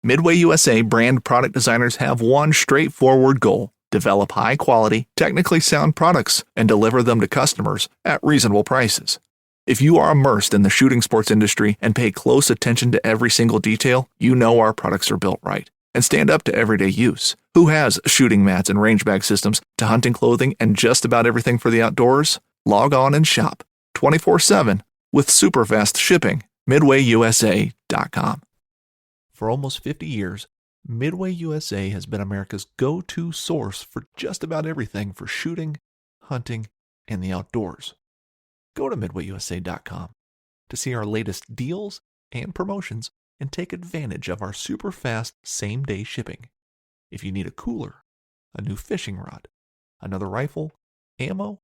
Midway USA brand product designers have one straightforward goal: develop high-quality, technically sound products and deliver them to customers at reasonable prices. If you are immersed in the shooting sports industry and pay close attention to every single detail, you know our products are built right and stand up to everyday use. Who has shooting mats and range bag systems to hunting clothing and just about everything for the outdoors? Log on and shop 24/7 with super fast shipping. MidwayUSA.com. For almost 50 years, Midway USA has been America's go-to source for just about everything for shooting, hunting, and the outdoors. Go to MidwayUSA.com to see our latest deals and promotions and take advantage of our super fast same-day shipping. If you need a cooler, a new fishing rod, another rifle, ammo,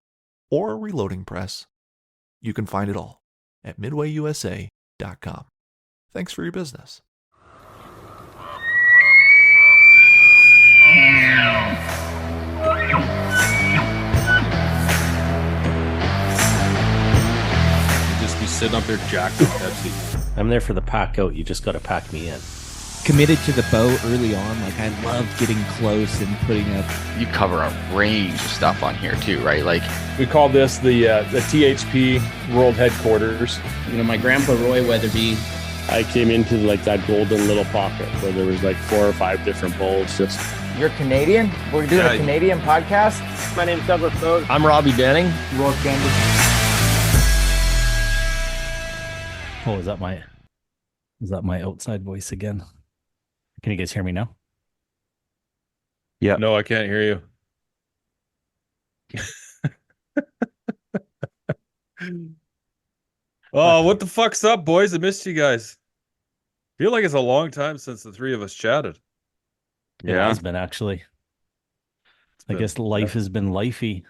or a reloading press, you can find it all at MidwayUSA.com. Thanks for your business. Just be sitting up there jacked with Pepsi. I'm there for the pack out. You just got to pack me in. Committed to the bow early on. Like, I love getting close and putting up. You cover a range of stuff on here too, right? Like, We call this the THP World Headquarters. You know, my grandpa Roy Weatherby. I came into like that golden little pocket where there was like 4 or 5 different bowls. Just You're Canadian? We're doing a Canadian podcast? my name's Douglas Bode. I'm Robbie Denning. Roy Candy. Oh, is that my outside voice again? Can you guys hear me now? Yeah. No, I can't hear you. Oh, what the fuck's up, boys? I missed you guys. Feel like it's a long time since the three of us chatted. It has been, actually. I guess life has been lifey.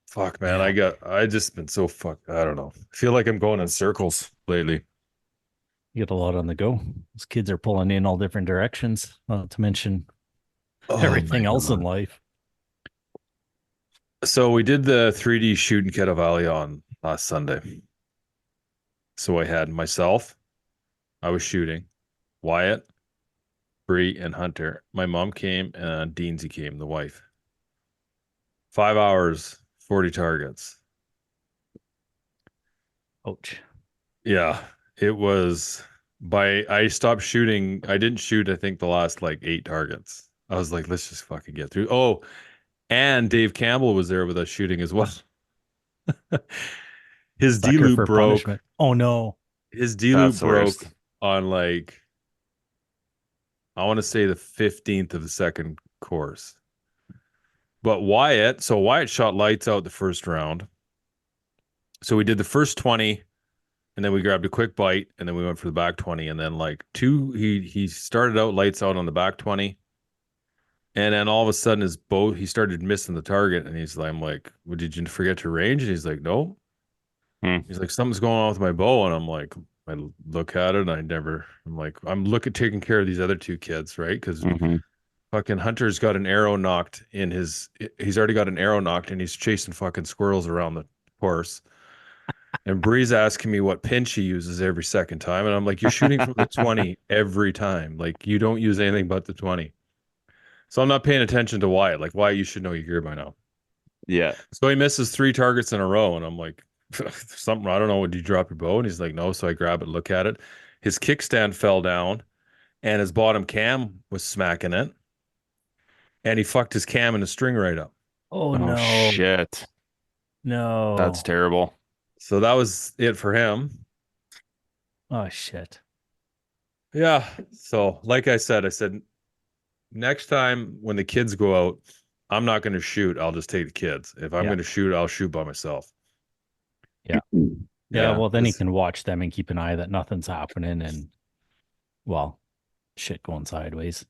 Fuck, man. I just been so fucked. I don't know. I feel like I'm going in circles lately. You get a lot on the go. Those kids are pulling in all different directions, not to mention everything else in life. So we did the 3D shoot in Kettle Valley on last Sunday. So I had myself, I was shooting, Wyatt, Bree, and Hunter. My mom came and Deansy came, the wife. 5 hours, 40 targets. Ouch. Yeah, it was I stopped shooting. I didn't shoot, I think, the last like 8 targets. I was like, let's just fucking get through. Oh, and Dave Campbell was there with us shooting as well. His D-loop broke. Punishment. Oh, no. His D-loop broke on like, I want to say the 15th of the second course. But Wyatt shot lights out the first round. So we did the first 20, and then we grabbed a quick bite, and then we went for the back 20, and then like he started out lights out on the back 20, and then all of a sudden his bow, he started missing the target, and I'm like, well, did you forget to range? And he's like, no. He's like, something's going on with my bow, and I'm like, I look at it, and I'm taking care of these other 2 kids, right? Because fucking Hunter's got an arrow knocked he's already got an arrow knocked, and he's chasing fucking squirrels around the course. And Bree's asking me what pin she uses every second time, and I'm like, you're shooting from the 20 every time. Like, you don't use anything but the 20. So I'm not paying attention to Wyatt. Like, Wyatt, you should know your gear by now. yeah. So he misses 3 targets in a row, and I'm like, something, I don't know, did you drop your bow? And he's like, no. So I grab it, look at it. His kickstand fell down, and his bottom cam was smacking it, and he fucked his cam and the string right up. Oh, no. Shit. No. That's terrible. So that was it for him. Oh, shit. Yeah. So like I said, next time when the kids go out, I'm not going to shoot. I'll just take the kids. If I'm going to shoot, I'll shoot by myself. Yeah, well, then you can watch them and keep an eye that nothing's happening and, well, shit going sideways.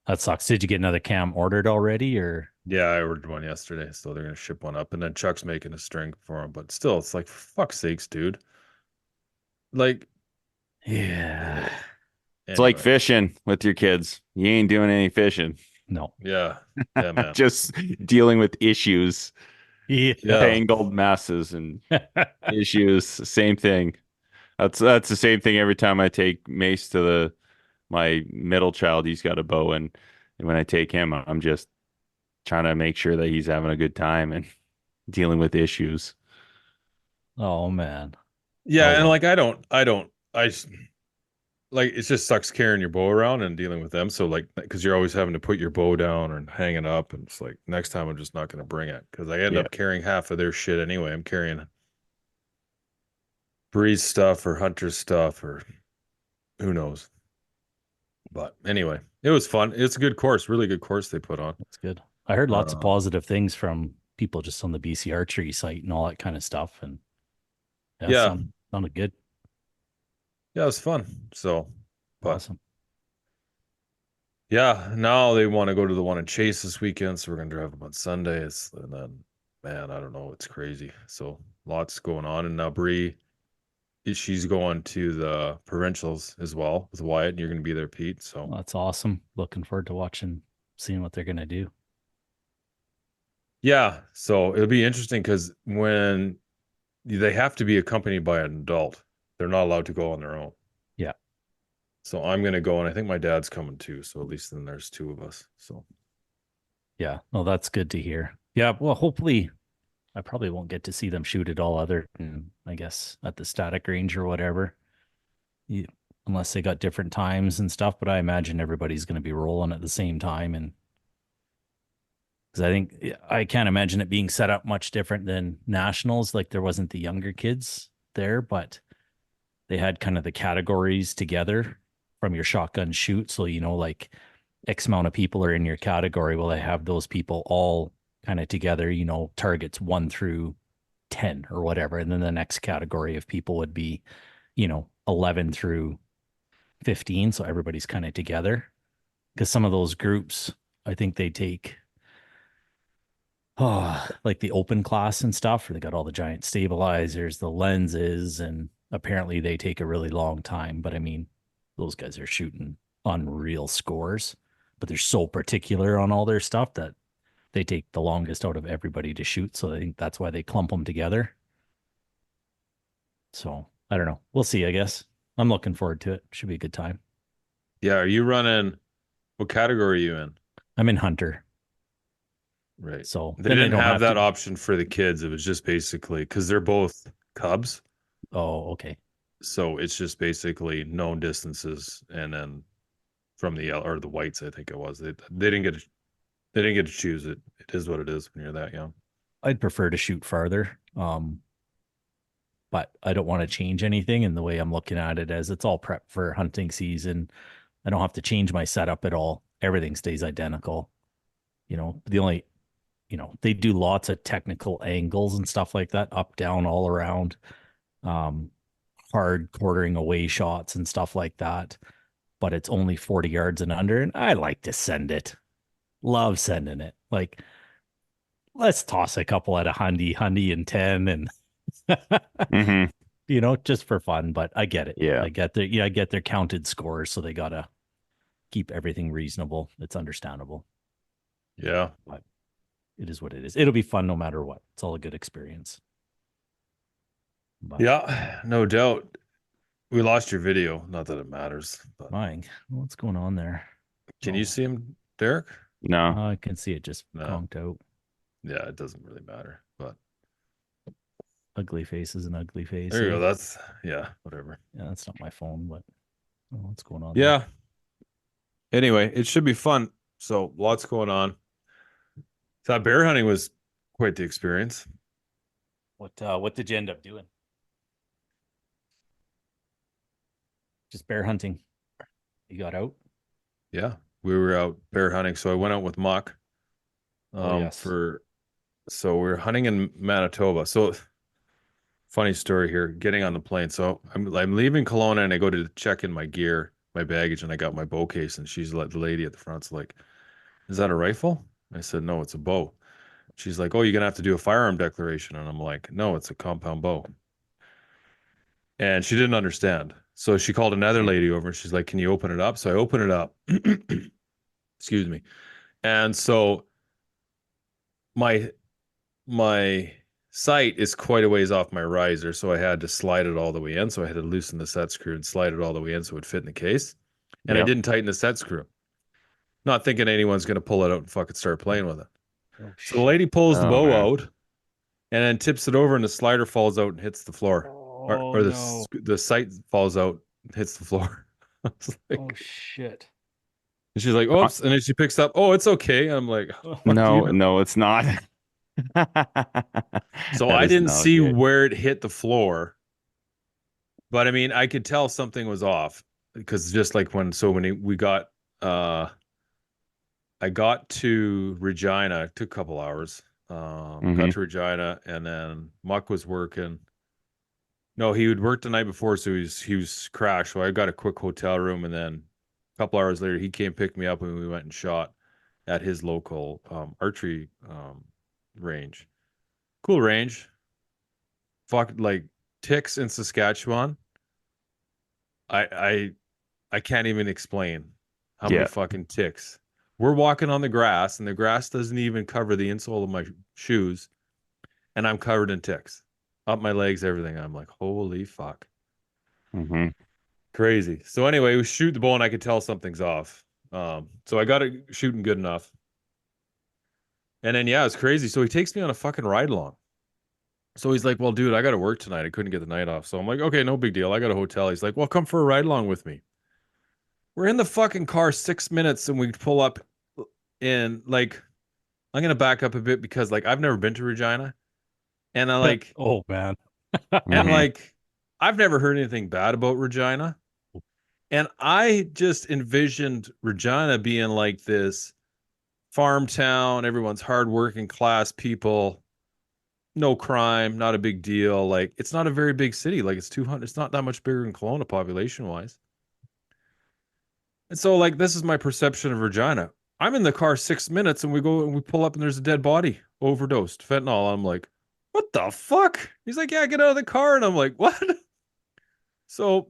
That sucks. Did you get another cam ordered already, or? Yeah, I ordered one yesterday, so they're going to ship one up. And then Chuck's making a string for him. But still, it's like, for fuck's sakes, dude. Like, yeah. It's like fishing with your kids. You ain't doing any fishing. No. Yeah. Yeah, man. Just dealing with issues. Yeah. Tangled masses and issues. Same thing. That's the same thing every time I take Mace to My middle child, he's got a bow, and when I take him, I'm just trying to make sure that he's having a good time and dealing with issues. Oh man. Yeah, Oh, and well. like like it just sucks carrying your bow around and dealing with them. So like, because you're always having to put your bow down or hang it up, and it's like next time I'm just not going to bring it because I end Yeah. up carrying half of their shit anyway. I'm carrying Breeze stuff or Hunter stuff or who knows. But anyway, it was fun. It's a good course, really good course they put on. That's good. I heard lots of Uh, positive things from people just on the BC archery site and all that kind of stuff. And yeah, Yeah, sounded good. yeah, it was fun. So, but Awesome. yeah, now they want to go to the one in Chase this weekend, so we're gonna drive them on Sunday. And then, man, I don't know, it's crazy. So lots going on, and now Bree, she's going to the provincials as well with Wyatt, and you're gonna be there, Pete. So Well, that's awesome. Looking forward to seeing what they're gonna do. yeah, so it'll be interesting because when they have to be accompanied by an adult, they're not allowed to go on their own. Yeah. So I'm gonna go, and I think my dad's coming too. So at least then there's two of us. So Yeah. Well, that's good to hear. Yeah. Well, hopefully I probably won't get to see them shoot at all other than, I guess, at the static range or whatever. You, unless they got different times and stuff, but I imagine everybody's going to be rolling at the same time. And because I can't imagine it being set up much different than nationals. Like there wasn't the younger kids there, but they had kind of the categories together from your shotgun shoot. So, like X amount of people are in your category. Well, they have those people all kind of together, targets 1 through 10 or whatever. And then the next category of people would be, 11 through 15. So everybody's kind of together because some of those groups, I think they take, like the open class and stuff, where they got all the giant stabilizers, the lenses, and apparently they take a really long time. But I mean, those guys are shooting unreal scores, but they're so particular on all their stuff that they take the longest out of everybody to shoot. So I think that's why they clump them together. So I don't know. We'll see, I guess. I'm looking forward to it. Should be a good time. yeah, are you running? What category are you in? I'm in Hunter. Right. So They then didn't don't have that to... option for the kids. It was just basically because they're both Cubs. Oh, okay. So it's just basically known distances, and then from the yellow or the whites, I think it was. They didn't get to choose it. It is what it is when you're that young. I'd prefer to shoot farther. But I don't want to change anything. And the way I'm looking at it as it's all prep for hunting season. I don't have to change my setup at all. Everything stays identical. The only, they do lots of technical angles and stuff like that, up, down, all around, hard quartering away shots and stuff like that. But it's only 40 yards and under. And I like to send it. Love sending it. Like, let's toss a couple at a hundy and 10 and just for fun, but I get it. Yeah. I get their counted scores, so they gotta keep everything reasonable. It's understandable. Yeah. But it is what it is. It'll be fun no matter what. It's all a good experience. But Yeah, no doubt. We lost your video. Not that it matters. But what's going on there? can you see him, Derek? No. I can see it just conked out. Yeah, it doesn't really matter. But ugly face is an ugly face. there you go. That's whatever. Yeah, that's not my phone, but what's going on? Yeah. Anyway, it should be fun. So lots going on. Thought bear hunting was quite the experience. What did you end up doing? Just bear hunting. You got out? Yeah, we were out bear hunting. So I went out with Muck. Yes. So we were hunting in Manitoba. So funny story here, getting on the plane. So I'm leaving Kelowna and I go to check in my gear, my baggage, and I got my bow case, and she's like, the lady at the front's like, "Is that a rifle?" I said, "No, it's a bow." She's like, "Oh, you're gonna have to do a firearm declaration." And I'm like, "No, it's a compound bow." And she didn't understand. So she called another lady over and she's like, "Can you open it up?" So I open it up. Excuse me. And so my sight is quite a ways off my riser, so I had to slide it all the way in. So I had to loosen the set screw and slide it all the way in so it would fit in the case. and I Yep. didn't tighten the set screw. Not thinking anyone's going to pull it out and fucking start playing with it. Oh, So the lady pulls the Oh, bow man. out and then tips it over, and the slider falls out and hits the floor. Oh, Or no. the sight falls out and hits the floor. I was like, Oh, shit. and she's like, oops. And then she picks up, oh, it's okay. And I'm like, what do No, you know? no, it's not. So That I is didn't not see good. where it hit the floor, but I mean, I could tell something was off because just like we got, I got to Regina, it took a couple hours. Got Mhm. to Regina, and then Muck was working. No, he would work the night before, so he was crashed. So I got a quick hotel room, and then a couple hours later, he came pick me up, and we went and shot at his local archery range. Cool range. Fuck, like ticks in Saskatchewan. I I can't even explain how many Yeah. fucking ticks. We're walking on the grass, and the grass doesn't even cover the insole of my shoes, and I'm covered in ticks up my legs, everything. I'm like, holy fuck. Hmm. Crazy. So anyway, we shoot the bow and I could tell something's off. So I got it shooting good enough. And then yeah, it's crazy. So he takes me on a fucking ride along. So he's like, well, dude, I got to work tonight. I couldn't get the night off. So I'm like, okay, no big deal. I got a hotel. He's like, well, come for a ride along with me. We're in the fucking car 6 minutes and we pull up in like, I'm gonna back up a bit because like I've never been to Regina. And I like Oh, man. and Mhm. like I've never heard anything bad about Regina. And I just envisioned Regina being like this farm town, everyone's hardworking class people, no crime, not a big deal. Like it's not a very big city. Like it's 200, it's not that much bigger than Kelowna population wise. And so like this is my perception of Regina. I'm in the car 6 minutes and we go and we pull up and there's a dead body, overdosed, fentanyl. I'm like, what the fuck? He's like, yeah, get out of the car. And I'm like, what? So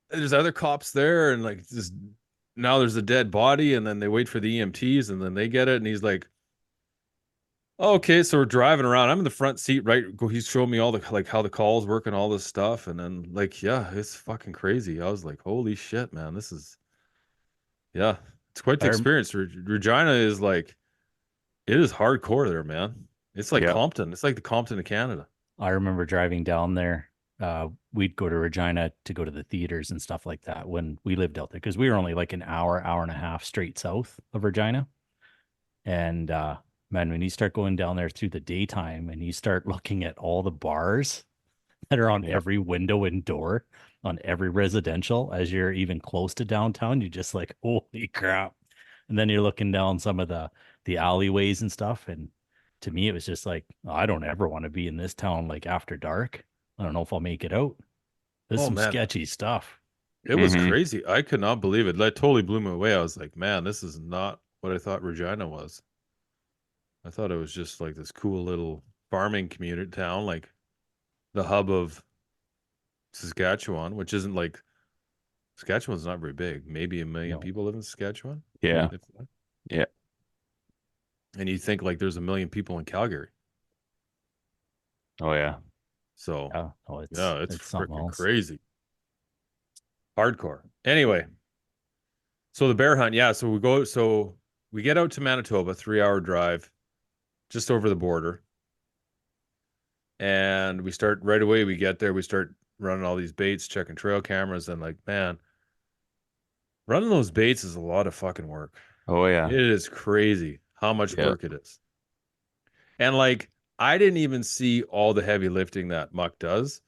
there's other cops there and like just now there's a dead body and then they wait for the EMTs and then they get it and he's like, oh, okay, so we're driving around. I'm in the front seat, right? He's showing me all the like how the calls work and all this stuff and then like yeah, it's fucking crazy. I was like, holy shit, man, this is yeah, it's quite the I rem- experience. Regina is like it is hardcore there, man. It's like Yeah. Compton. It's like the Compton of Canada. I remember driving down there. We'd go to Regina to go to the theaters and stuff like that when we lived out there because we were only like an hour, hour and a half straight south of Regina. And man, when you start going down there through the daytime and you start looking at all the bars that are on every window and door on every residential as you're even close to downtown, you just like, holy crap. And then you're looking down some of the alleyways and stuff. And to me, it was just like, oh, I don't ever want to be in this town like after dark. I don't know if I'll make it out. There's Oh some man, sketchy stuff. it was Mhm. crazy. I could not believe it. That totally blew me away. I was like, man, this is not what I thought Regina was. I thought it was just like this cool little farming community town, like the hub of Saskatchewan, which isn't like Saskatchewan's not very big. Maybe a million No. people live in Saskatchewan. Yeah. If that. Yeah. And you think like there's a million people in Calgary. Oh yeah. So Yeah, oh, it's yeah, it's something freaking else. crazy. Hardcore. Anyway, so the bear hunt, yeah. So we get out to Manitoba, 3 hour drive, just over the border. And we start right away. We get there, we start running all these baits, checking trail cameras, and like, man, running those baits is a lot of fucking work. Oh yeah. It is crazy how much Yeah. work it is. And like, I didn't even see all the heavy lifting that Muck does.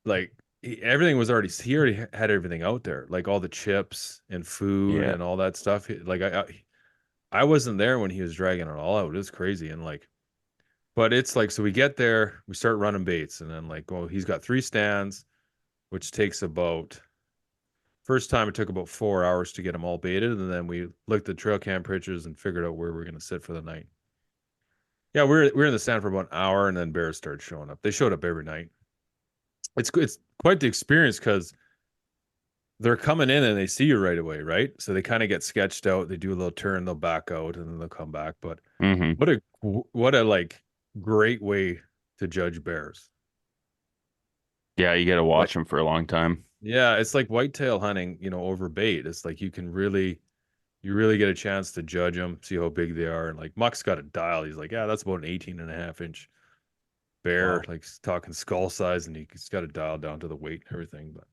Like, everything was he already had everything out there, like all the chips and food Yeah. and all that stuff. Like, I wasn't there when he was dragging it all out. It was crazy. And like, but it's like, so we get there, we start running baits, and then like, well, he's got 3 stands, which takes about, first time it took about 4 hours to get them all baited. And then we looked at trail cam pictures and figured out where we are going to sit for the night. Yeah, we were in the stand for about an hour, and then bears started showing up. They showed up every night. It's quite the experience because they're coming in and they see you right away, right? So they kind of get sketched out. They do a little turn, they'll back out, and then they'll come back. But Hmm. what a like great way to judge bears. Yeah, you got to Like, watch them for a long time. Yeah, it's like whitetail hunting, over bait. It's like you really get a chance to judge them, see how big they are. And like Muck's got a dial. He's like, yeah, that's about an 18.5 inch bear, Wow. like talking skull size, and he's got a dial down to the weight and everything. But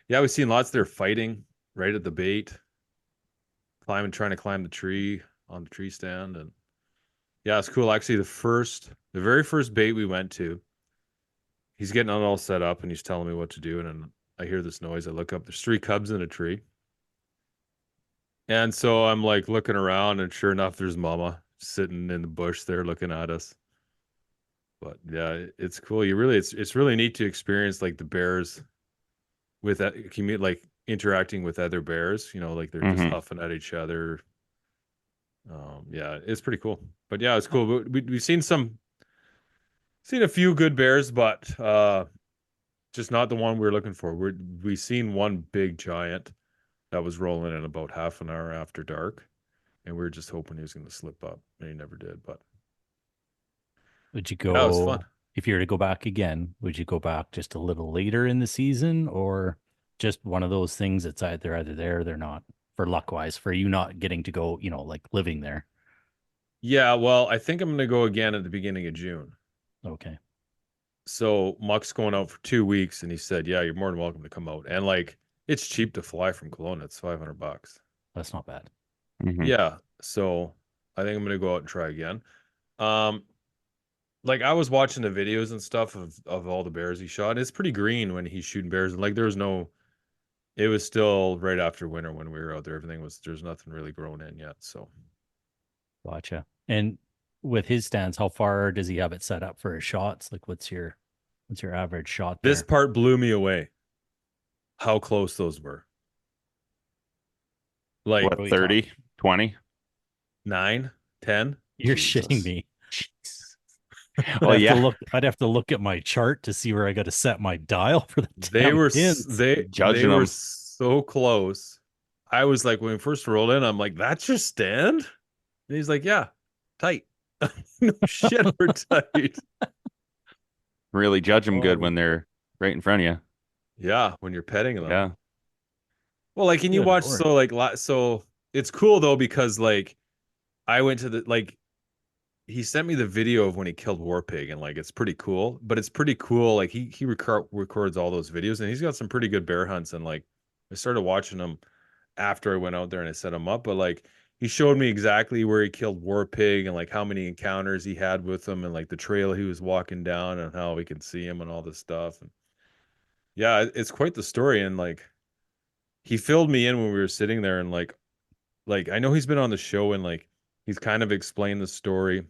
yeah, we've seen lots there fighting right at the bait, trying to climb the tree on the tree stand. And yeah, it's cool. Actually, the very first bait we went to, he's getting it all set up and he's telling me what to do. And then I hear this noise. I look up, there's 3 cubs in a tree. And so I'm like looking around, and sure enough, there's Mama sitting in the bush there looking at us. But yeah, it's cool. It's really neat to experience like the bears with that like interacting with other bears. Like they're just huffing at each other. Yeah, it's pretty cool. But yeah, it's cool. But we've seen a few good bears, but just not the one we were looking for. We seen one big giant that was rolling in about half an hour after dark, and we were just hoping he was going to slip up, and he never did. But Would you yeah, it was fun. go, if you were to go back again, would you go back just a little later in the season, or just one of those things that's either there or they're not, for luck wise, for you not getting to go, like living there? Yeah, well, I think I'm going to go again at the beginning of June. Okay. So Muck's going out for 2 weeks, and he said, "Yeah, you're more than welcome to come out." And like, it's cheap to fly from Kelowna. It's $500. That's not bad. Yeah, so I think I'm gonna go out and try again. Um, like I was watching the videos and stuff of all the bears he shot. And it's pretty green when he's shooting bears, and like there was no. It was still right after winter when we were out there. There's nothing really grown in yet. So Gotcha. And with his stance, how far does he have it set up for his shots? Like what's your average shot there? this part blew me away. How close those were. Like What, 30, 20? 9, 10. You're Jesus. shitting me. Well, yeah. I'd have to look at my chart to see where I got to set my dial for the They damn were pins. they Judging were them. so close. I was like, when we first rolled in, I'm like, that's your stand? And he's like, yeah, tight. No shit, we're tight. Really judge them good Oh. when they're right in front of you. Yeah, when you're petting them. Yeah. Well, like, and you Good watch, Lord. so it's cool though, because like I went to he sent me the video of when he killed War Pig, and like it's pretty cool. But it's pretty cool. Like he records all those videos, and he's got some pretty good bear hunts. And like I started watching them after I went out there and I set him up. But like he showed me exactly where he killed War Pig and like how many encounters he had with him, and like the trail he was walking down and how we could see him and all this stuff. And yeah, it's quite the story. And like he filled me in when we were sitting there, and like I know he's been on the show, and like he's kind of explained the story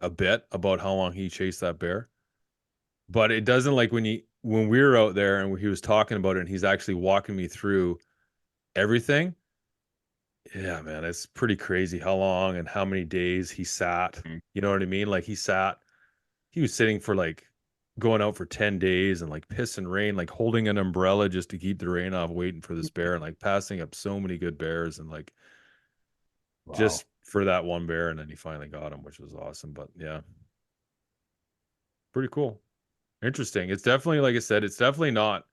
a bit about how long he chased that bear. But it doesn't, like when we were out there and he was talking about it and he's actually walking me through everything. Yeah, man, it's pretty crazy how long and how many days he sat. You know what I mean? Like he was sitting for like going out for 10 days and like piss and rain, like holding an umbrella just to keep the rain off, waiting for this bear, and like passing up so many good bears, and like just for that one bear. And then he finally got him, which was awesome. But yeah, pretty cool. Interesting. It's definitely, like I said, it's definitely not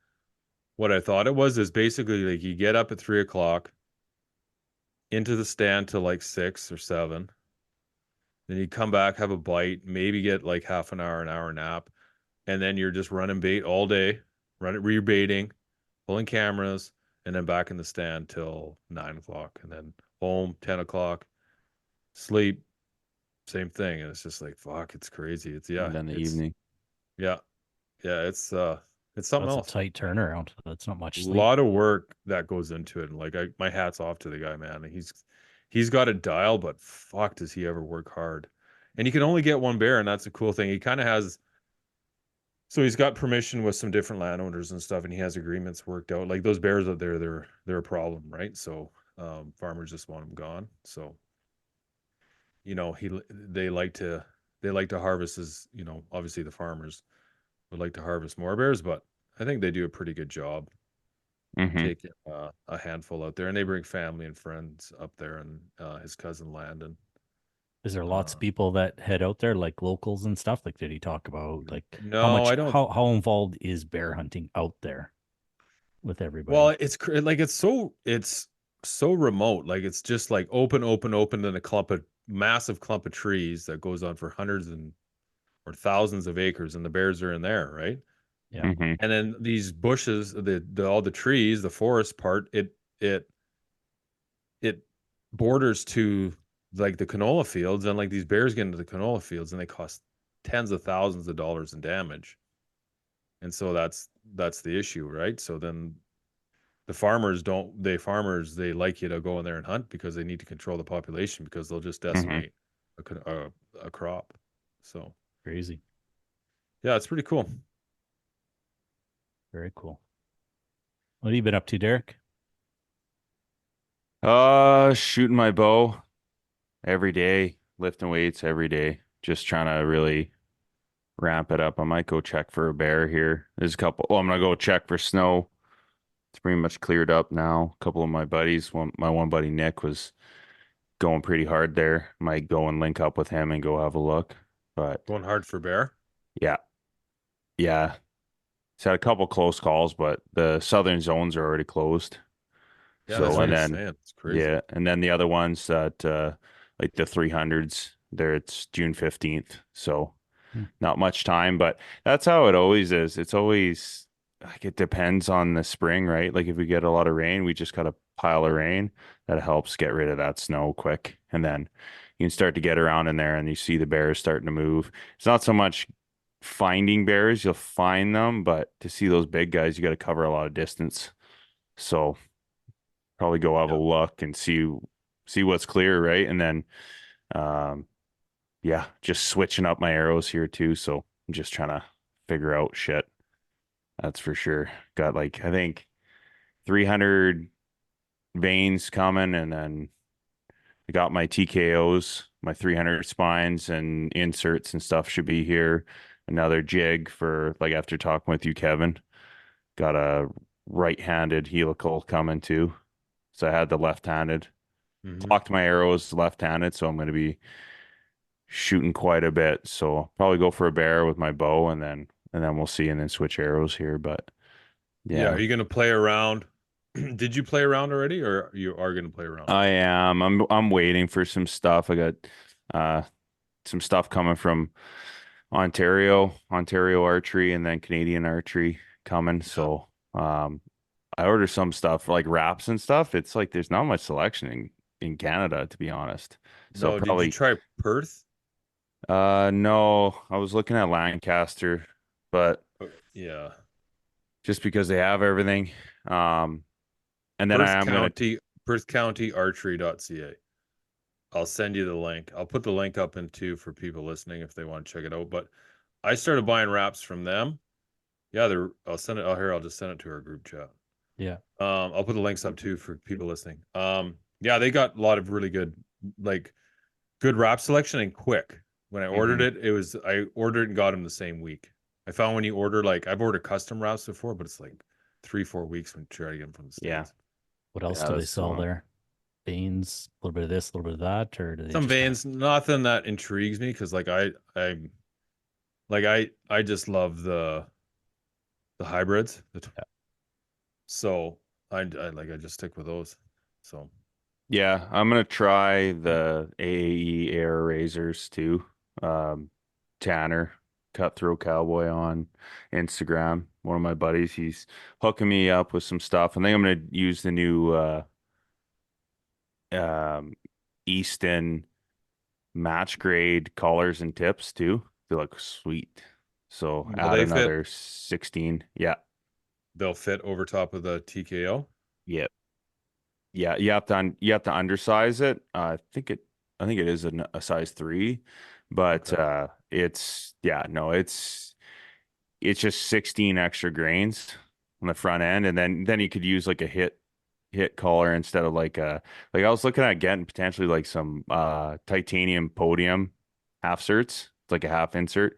what I thought it was. Is basically like you get up at 3 o'clock into the stand till like 6 or 7. Then you come back, have a bite, maybe get like half an hour nap. And then you're just running bait all day, rebaiting, pulling cameras, and then back in the stand till 9 o'clock. And then home, 10 o'clock, sleep, same thing. And it's just like, fuck, it's crazy. And then the evening. Yeah. Yeah. It's something That's else. a tight turnaround. That's not much A sleep. lot of work that goes into it. And like my hat's off to the guy, man. He's got a dial, but fuck, does he ever work hard? And he can only get one bear, and that's a cool thing. He kind of has, so he's got permission with some different landowners and stuff, and he has agreements worked out. Like those bears out there, they're a problem, right? So farmers just want them gone. So they like to harvest, as obviously the farmers would like to harvest more bears, but I think they do a pretty good job taking a handful out there, and they bring family and friends up there, and his cousin Landon. Is there lots of people that head out there, like locals and stuff? Like, did he talk about like No, how much? I don't. How involved is bear hunting out there? with everybody. Well, it's so remote. Like it's just like open, and a massive clump of trees that goes on for hundreds or thousands of acres, and the bears are in there, right? Yeah. Mm-hmm. And then these bushes, all the trees, the forest part, it borders to like the canola fields, and like these bears get into the canola fields and they cost tens of thousands of dollars in damage. And so that's the issue, right? So then the farmers they like you to go in there and hunt because they need to control the population because they'll just decimate a crop. So Crazy. yeah, it's pretty cool. Very cool. What have you been up to, Derek? Shooting my bow every day, lifting weights every day, just trying to really ramp it up. I might go check for a bear here. There's a couple. Oh, I'm gonna go check for snow. It's pretty much cleared up now. A couple of my buddies, my one buddy Nick was going pretty hard there. Might go and link up with him and go have a look. But Going hard for bear. yeah, yeah. He's had a couple close calls, but the southern zones are already closed. Yeah, that's So, what and you're then saying. It's crazy. yeah, and then the other ones that like the 300s, there it's June 15th. So not much time, but that's how it always is. It's always like it depends on the spring, right? Like if we get a lot of rain, we just got a pile of rain that helps get rid of that snow quick. And then you can start to get around in there and you see the bears starting to move. It's not so much finding bears, you'll find them, but to see those big guys, you got to cover a lot of distance. So probably go have a look and see what's clear, right? And then yeah, just switching up my arrows here too. So I'm just trying to figure out shit. That's for sure. Got like I think 300 veins coming, and then I got my TKOs, my 300 spines and inserts and stuff should be here. Another jig for like after talking with you, Kevin. Got a right-handed helical coming too. So I had the left-handed. Locked my arrows left-handed, so I'm going to be shooting quite a bit. So I'll probably go for a bear with my bow, and then we'll see, and then switch arrows here. But Yeah, are you going to play around? Did you play around already, or you are going to play around? I am. I'm waiting for some stuff. I got some stuff coming from Ontario archery, and then Canadian archery coming. So I ordered some stuff like wraps and stuff. It's like there's not much selection in Canada, to be honest. So No, probably did you try Perth? no, I was looking at Lancaster, but Yeah. just because they have everything. And then I am going to PerthCountyArchery.ca. I'll send you the link. I'll put the link up in too for people listening if they want to check it out. But I started buying wraps from them. Yeah, I'll send it. Oh, here, I'll just send it to our group chat. Yeah. I'll put the links up too for people listening. Yeah, they got a lot of really good, like good wrap selection and quick. When I ordered it, I ordered it and got them the same week. I found when you order, like I've ordered custom wraps before, but it's like 3-4 weeks when you try to get them from the States. Yeah. What else do they sell there? Veins, a little bit of this, a little bit of that, or do they some veins? Nothing that intrigues me because like I just love the hybrids. So I just stick with those. So yeah, I'm gonna try the AAE air razors too. Tanner, Cutthroat Cowboy on Instagram. One of my buddies, he's hooking me up with some stuff. I think I'm gonna use the new Easton match grade collars and tips too. They look sweet. So add another 16. Yeah. They'll fit over top of the TKO. Yeah. Yeah, you have to undersize it. I think it is a size 3, but it's just 16 extra grains on the front end, and then you could use like a hit collar instead of like I was looking at getting potentially like some titanium podium half certs. It's like a half insert,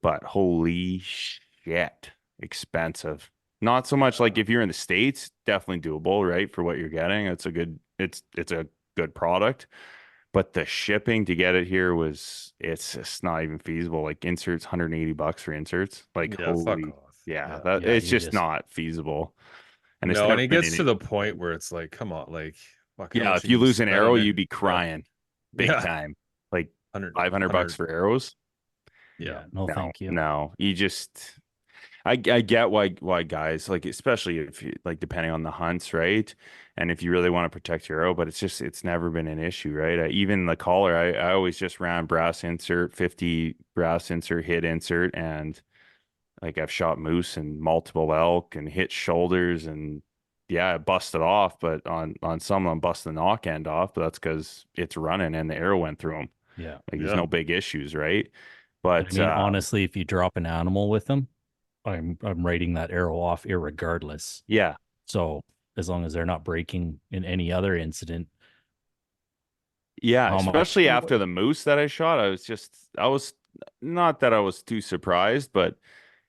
but holy shit, expensive. Not so much like if you're in the States, definitely doable, right? For what you're getting. It's a good product. But the shipping to get it here it's just not even feasible. Like inserts, $180 for inserts. Like yeah, holy, fuck off. it's just not feasible. And it's No, and never it been gets to the point where it's like, come on, like, fuck, how yeah, much if you need to lose an spend arrow, there? you'd be crying big Yeah. time. Like 100, 500 bucks for arrows. Yeah. No, No, thank you. no. You just I get why guys like, especially if you like, depending on the hunts, right? And if you really want to protect your arrow, but it's never been an issue, right? Even the collar, I always just ran brass insert, 50 brass insert, hit insert, and like I've shot moose and multiple elk and hit shoulders, and yeah, it busted off, but on some of them bust the knock end off, but that's because it's running and the arrow went through them. Yeah. Like there's Yeah. no big issues, right? But I But mean, honestly, if you drop an animal with them, I'm writing that arrow off irregardless. yeah, So as long as they're not breaking in any other incident, yeah, how much? especially after the moose that I shot, I was not that I was too surprised, but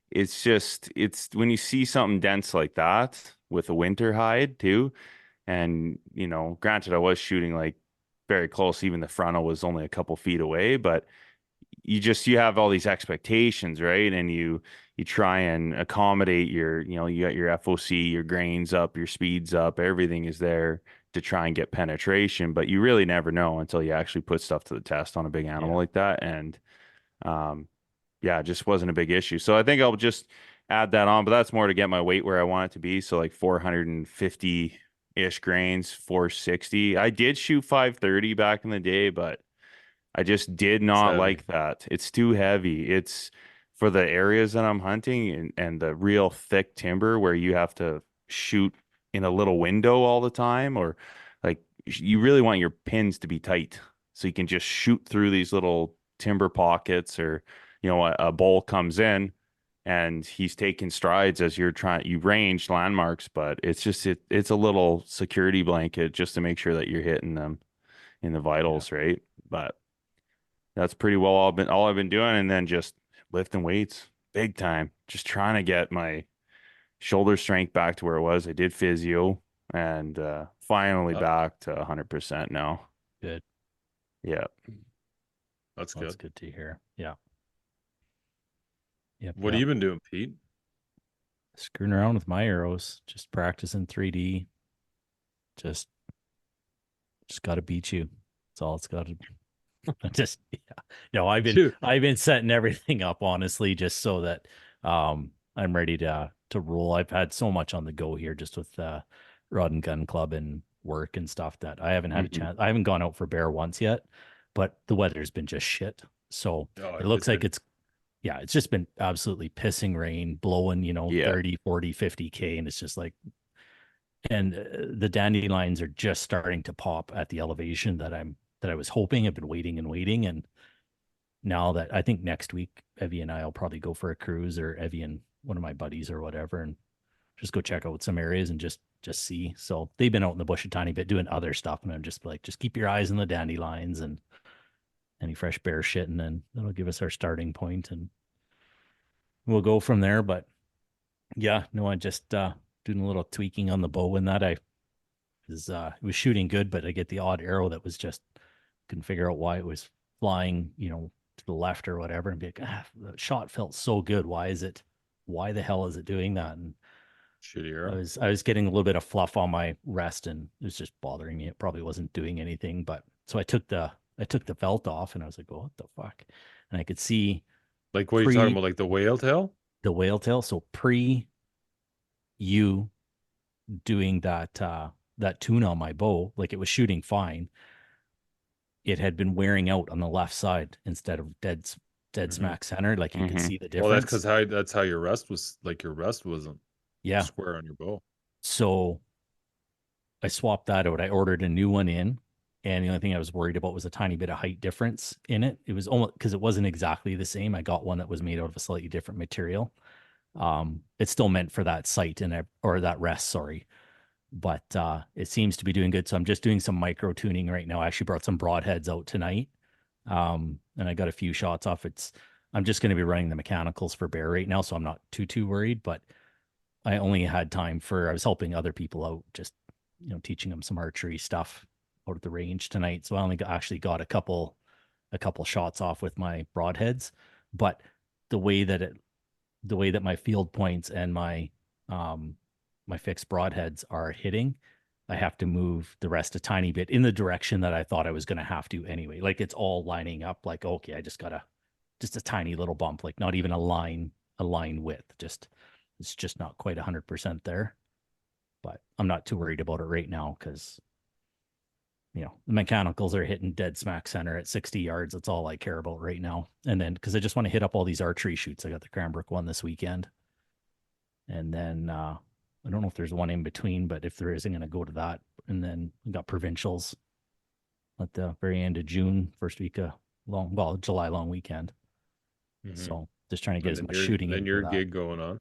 it's when you see something dense like that with a winter hide too, and granted I was shooting like very close, even the frontal was only a couple feet away, but you have all these expectations, right? And you try and accommodate you got your FOC, your grains up, your speeds up, everything is there to try and get penetration, but you really never know until you actually put stuff to the test on a big animal like that. And um yeah, it just wasn't a big issue. So I think I'll just add that on, but that's more to get my weight where I want it to be. So like 450-ish grains, 460. I did shoot 530 back in the day, but I just did not heavy. like that. It's too heavy. It's for the areas that I'm hunting, and the real thick timber where you have to shoot in a little window all the time, or like you really want your pins to be tight so you can just shoot through these little timber pockets, or a bull comes in and he's taking strides as you range landmarks, but it's a little security blanket just to make sure that you're hitting them in the vitals, right? But that's pretty well all I've been doing, and then just lifting weights big time, just trying to get my shoulder strength back to where it was. I did physio, and finally back to 100% now. Good. Yeah. That's That's good. good to hear. Yeah. Yep. What have you been doing, Pete? Screwing around with my arrows, just practicing 3D. Just got to beat you. That's all it's got to. Just no, I've been setting everything up honestly, just so that I'm ready to roll. I've had so much on the go here, just with rod and gun club and work and stuff, that I haven't had a chance. I haven't gone out for bear once yet, but the weather's been just shit. So it looks like it's just been absolutely pissing rain, blowing, 30, 40, 50K. And it's just like, and the dandelions are just starting to pop at the elevation that I was hoping. I've been waiting and waiting. And now that I think next week, Evie and I will probably go for a cruise, or Evie and one of my buddies or whatever, and just go check out some areas and just see. So they've been out in the bush a tiny bit doing other stuff. And I'm just like, just keep your eyes on the dandelions and any fresh bear shit. And then that'll give us our starting point, and we'll go from there. But yeah, no, I just doing a little tweaking on the bow, and that it was shooting good, but I get the odd arrow that was just couldn't figure out why it was flying, to the left or whatever, and be like, the shot felt so good. Why the hell is it doing that? And shitty arrow. I was getting a little bit of fluff on my rest, and it was just bothering me. It probably wasn't doing anything, but so I took the felt off, and I was like, oh, what the fuck? And I could see, like, what are you talking about? Like the whale tail? The whale tail. So you doing that tune on my bow, like it was shooting fine. It had been wearing out on the left side instead of dead smack center. Like you could see the difference. Well, that's because that's how your rest was. Like your rest wasn't square on your bow. So I swapped that out. I ordered a new one in, and the only thing I was worried about was a tiny bit of height difference in it. It was almost, because it wasn't exactly the same. I got one that was made out of a slightly different material. It's still meant for that sight or that rest, sorry. But it seems to be doing good. So I'm just doing some micro tuning right now. I actually brought some broadheads out tonight. And I got a few shots off. I'm just going to be running the mechanicals for bear right now, so I'm not too worried. But I only had time I was helping other people out, just teaching them some archery stuff out at the range tonight. So I only actually got a couple shots off with my broadheads. But the way that my field points and my my fixed broadheads are hitting, I have to move the rest a tiny bit in the direction that I thought I was going to have to anyway. Like it's all lining up. Like, okay, I just got just a tiny little bump, like not even a line width. Just, it's just not quite 100% there. But I'm not too worried about it right now because, the mechanicals are hitting dead smack center at 60 yards. That's all I care about right now. And then, because I just want to hit up all these archery shoots. I got the Cranbrook one this weekend. And then I don't know if there's one in between, but if there is, I'm going to go to that. And then we got provincials at the very end of June, first week of July long weekend. Mhm. So just trying to get And as then much shooting in. Then for your that. gig going on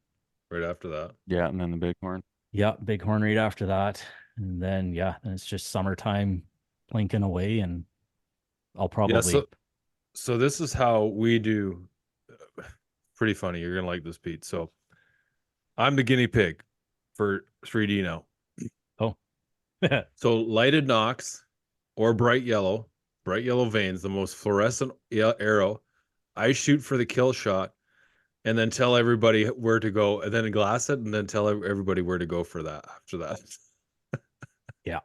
right after that. Yeah, and then the bighorn. Yeah, bighorn right after that. And then, then it's just summertime plinking away. And I'll probably. So this is how we do. Pretty funny. You're going to like this, Pete. So I'm the guinea pig for 3D now. Oh. So lighted Knox or bright yellow veins, the most fluorescent arrow. I shoot for the kill shot and then tell everybody where to go, and then glass it, and then tell everybody where to go for that after that. Yeah.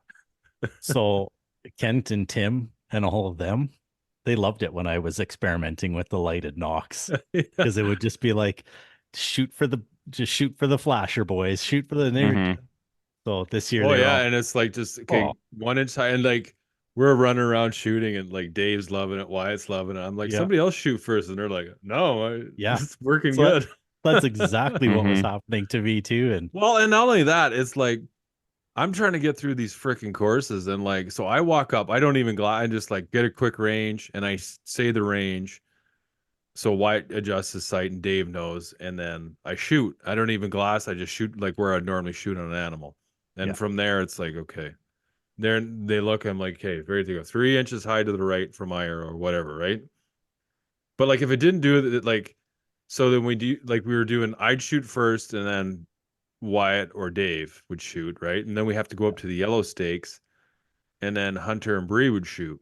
So Kent and Tim and all of them, they loved it when I was experimenting with the lighted Knox because it would just be like, shoot for the flasher, boys, shoot for the nerd. Mhm. So this year, and it's like just 1 inch high, and like we're running around shooting, and like Dave's loving it, Wyatt's loving it. I'm like, somebody else shoot first, and they're like, no, it's working good. That's exactly what was Mhm. happening to me too. And and not only that, it's like I'm trying to get through these freaking courses, and like, so I walk up, I don't even glide, I just like get a quick range, and I say the range. So Wyatt adjusts his sight, and Dave knows, and then I shoot. I don't even glass. I just shoot like where I'd normally shoot on an animal. And from there, it's like, okay. They look, I'm like, okay, ready to go. 3 inches high to the right for my arrow or whatever, right? But like if it didn't do it, like, so then we were doing, I'd shoot first, and then Wyatt or Dave would shoot, right? And then we have to go up to the yellow stakes, and then Hunter and Bree would shoot.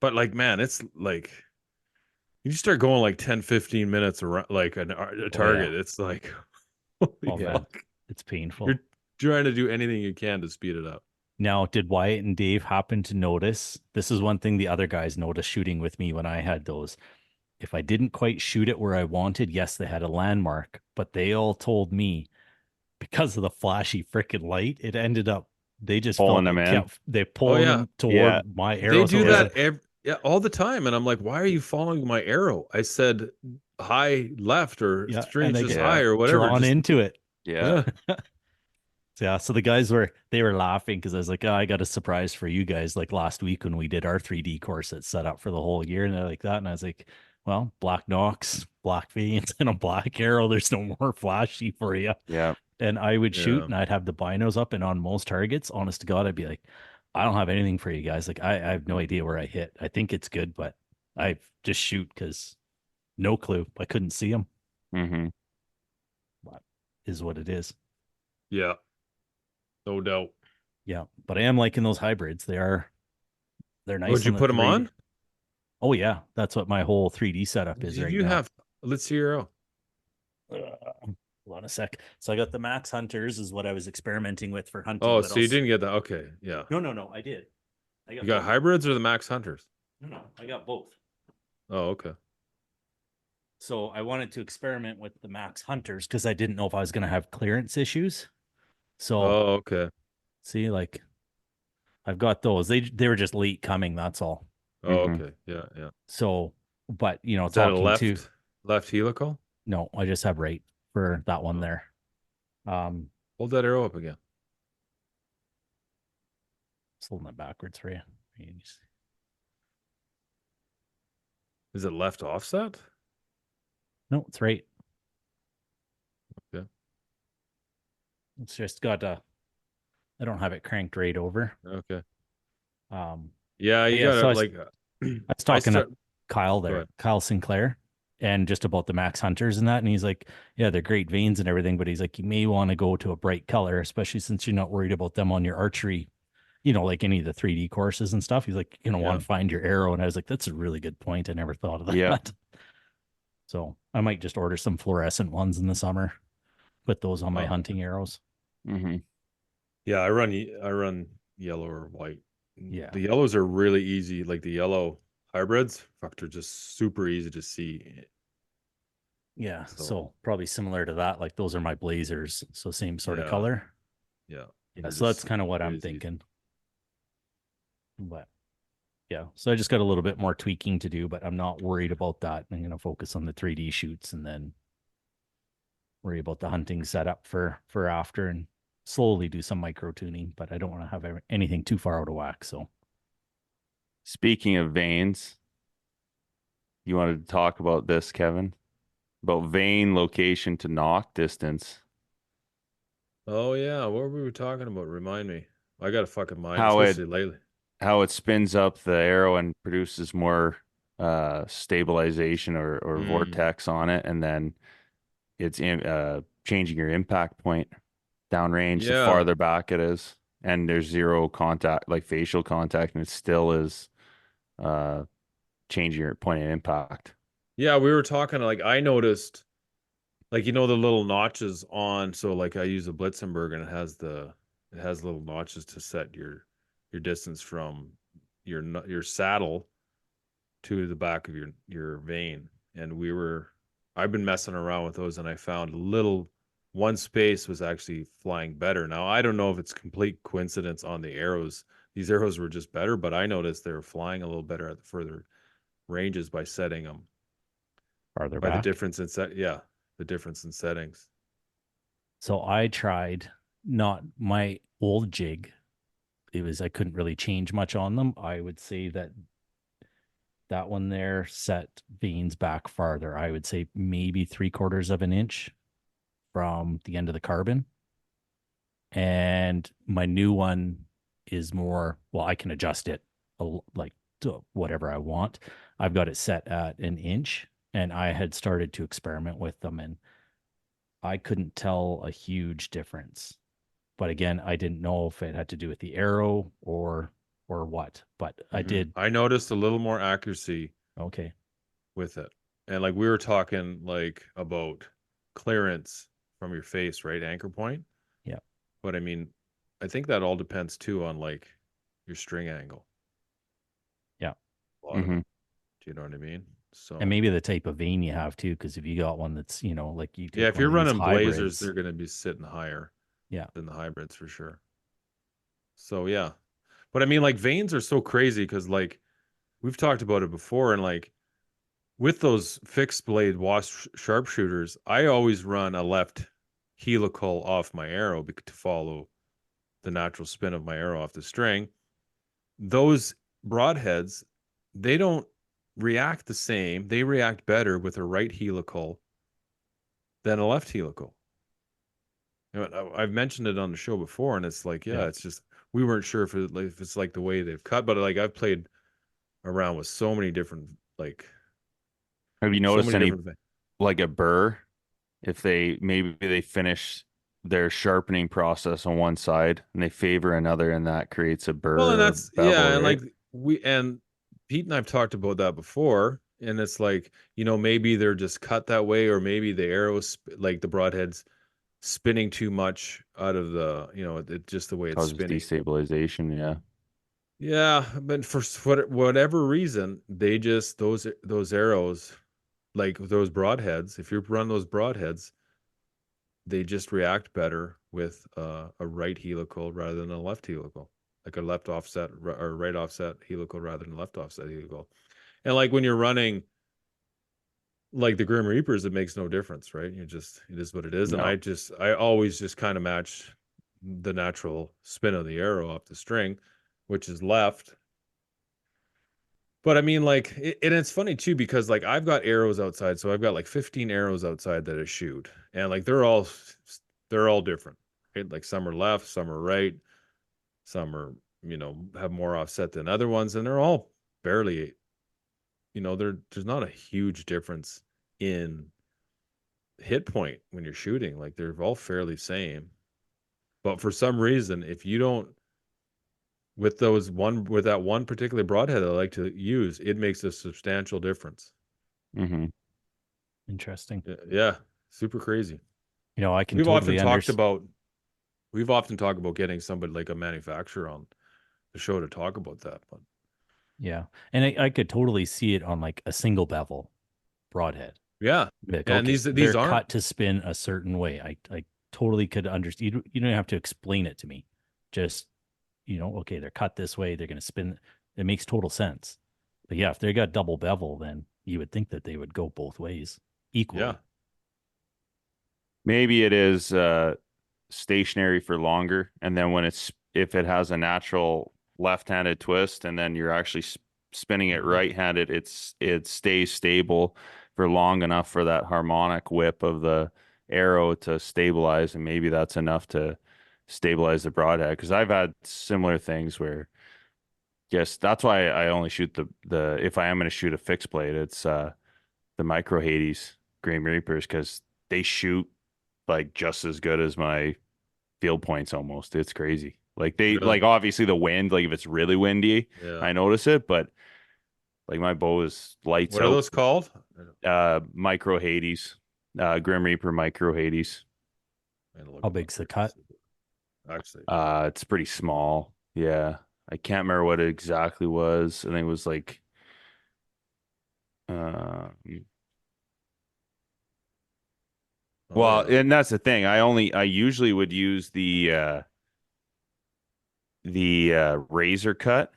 But like, man, it's like you start going like 10, 15 minutes around like a target. It's like, holy fuck. It's painful. You're trying to do anything you can to speed it up. Now, did Wyatt and Dave happen to notice? This is one thing the other guys noticed shooting with me when I had those. If I didn't quite shoot it where I wanted, yes, they had a landmark, but they all told me because of the flashy freaking light, it ended up they just Pulling felt them like in. they pulling them toward my arrow. They do that all the time, and I'm like, why are you following my arrow? I said high left or 3 inches high or whatever. Drawn into it. Yeah. Yeah, so the guys were laughing because I was like, oh, I got a surprise for you guys like last week when we did our 3D course that's set up for the whole year, and they're like that, and I was like, well, black Knox, black veins, and a black arrow. There's no more flashy for you. Yeah. And I would shoot, and I'd have the binos up, and on most targets, honest to God, I'd be like, I don't have anything for you guys. Like I have no idea where I hit. I think it's good, but I just shoot because no clue. I couldn't see them. Mm-hmm. But is what it is. Yeah. No doubt. Yeah, but I am liking those hybrids. They're nice. Would you put them on? Oh yeah, that's what my whole 3D setup is right now. Let's see your arrow. Hold on a sec. So I got the Max Hunters is what I was experimenting with for hunting. Oh, so you didn't get that? Okay, yeah. No, I did. You got hybrids or the Max Hunters? No, I got both. Oh, okay. So I wanted to experiment with the Max Hunters because I didn't know if I was going to have clearance issues. So, okay. See, like I've got those. They were just late coming. That's all. Oh, okay. Yeah. So, but is that a left helical? No, I just have right for that one there. Hold that arrow up again. Just holding it backwards for you. Is it left offset? No, it's right. Okay. It's just got I don't have it cranked right over. Okay. Yeah, you got so like. I was talking to Kyle there, Kyle Sinclair, and just about the Max Hunters and that, and he's like, yeah, they're great veins and everything, but he's like, you may want to go to a bright color, especially since you're not worried about them on your archery, like any of the 3D courses and stuff. He's like, want to find your arrow, and I was like, that's a really good point. I never thought of that. Yeah. So I might just order some fluorescent ones in the summer, put those on my hunting arrows. Mm-hmm. Yeah, I run yellow or white. Yeah. The yellows are really easy. Like the yellow hybrids, fuck, they're just super easy to see. Yeah. So So probably similar to that. Like those are my blazers. So same sort of yeah, color. yeah. Yeah. They're So just that's kind of what I'm crazy. thinking. But yeah. So I just got a little bit more tweaking to do, but I'm not worried about that. I'm going to focus on the 3D shoots and then worry about the hunting setup for after and slowly do some micro tuning, but I don't want to have anything too far out of whack. So Speaking of veins, you wanted to talk about this, Kevin? About vein location to knock distance. Oh yeah, what were we talking about? Remind me. I got a fucking mind, How especially lately. how it spins up the arrow and produces more stabilization or vortex on it, and then it's changing your impact point downrange the Yeah. farther back it is, and there's zero contact, like facial contact, and it still is uh changing your point of impact. Yeah, we were talking like I noticed like the little notches on, so like I use a Blitzenberg and it has little notches to set your distance from your saddle to the back of your vein. And I've been messing around with those, and I found one space was actually flying better. Now I don't know if it's complete coincidence on the arrows. These arrows were just better, but I noticed they were flying a little better at the further ranges by setting them farther by the back. difference in the difference in settings. So I tried not my old jig. I couldn't really change much on them. I would say that one there set veins back farther. I would say maybe 3/4 of an inch from the end of the carbon. And my new one is more, well, I can adjust it like to whatever I want. I've got it set at an inch, and I had started to experiment with them, and I couldn't tell a huge difference. But again, I didn't know if it had to do with the arrow or what. But I did. I noticed a little more accuracy Okay. with it. And like we were talking like about clearance from your face, right? Anchor point. Yeah. But I mean, I think that all depends too on like your string angle. Yeah. A lot of it. Do you know what I mean? So And maybe the type of vein you have too, because if you got one that's, like you take yeah, if one you're of these running blazers, hybrids, they're gonna be sitting higher yeah. than the hybrids for sure. So yeah. But I mean, like veins are so crazy because like we've talked about it before, and like with those fixed blade wasp sharpshooters, I always run a left helical off my arrow to follow the natural spin of my arrow off the string. Those broadheads, they don't react the same. They react better with a right helical than a left helical. I've mentioned it on the show before, and it's like, yeah, it's just we weren't sure if it's like the way they've cut, but like I've played around with so many different like Have you so noticed many any different like a burr if maybe they finish their sharpening process on one side and they favor another, and that creates a Well, and burr or that's bevel, yeah, and right? like Pete and I've talked about that before, and it's like, maybe they're just cut that way, or maybe the arrows like the broadheads spinning too much out of the, just the way it's Causes spinning. destabilization, yeah. Yeah, but for whatever reason, they just those arrows, like those broadheads, if you run those broadheads, they just react better with a right helical rather than a left helical, like a left offset or right offset helical rather than left offset helical. And like when you're running like the Grim Reapers, it makes no difference, right? It is what it is. And No. I always just kind of match the natural spin of the arrow off the string, which is left. But I mean, like, and it's funny too, because like I've got arrows outside, so I've got like 15 arrows outside that I shoot, and like they're all different, right? Like some are left, some are right, some are have more offset than other ones, and they're all barely, there's not a huge difference in hit point when you're shooting. Like they're all fairly same, but for some reason, if you don't with that one particular broadhead I like to use, it makes a substantial difference. Mm-hmm. Interesting. Yeah, super crazy. I can We've often totally talked about We've often talked about getting somebody like a manufacturer on the show to talk about that, but Yeah. And I could totally see it on like a single bevel broadhead. yeah, Like, and okay, these they're aren't. cut to spin a certain way. I totally could understand. You don't have to explain it to me. Just, okay, they're cut this way. They're going to spin. It makes total sense. But yeah, if they got double bevel, then you would think that they would go both ways equally. Yeah, Maybe it is stationary for longer, and then if it has a natural left-handed twist, and then you're actually spinning it right-handed, it stays stable for long enough for that harmonic whip of the arrow to stabilize, and maybe that's enough to stabilize the broadhead. Because I've had similar things where, yes, that's why I only shoot the if I am going to shoot a fixed blade, it's the Micro Hades Grim Reapers, because they shoot like just as good as my field points almost. It's crazy. Like really? like obviously the wind, like if it's really windy, Yeah. I notice it, but like my bow is lights What out. are those called? Micro Hades, Grim Reaper Micro Hades. How big's the cut? Actually, It's pretty small. Yeah. I can't remember what it exactly was. I think it was like oh, well, yeah. and that's the thing. I usually would use the razor cut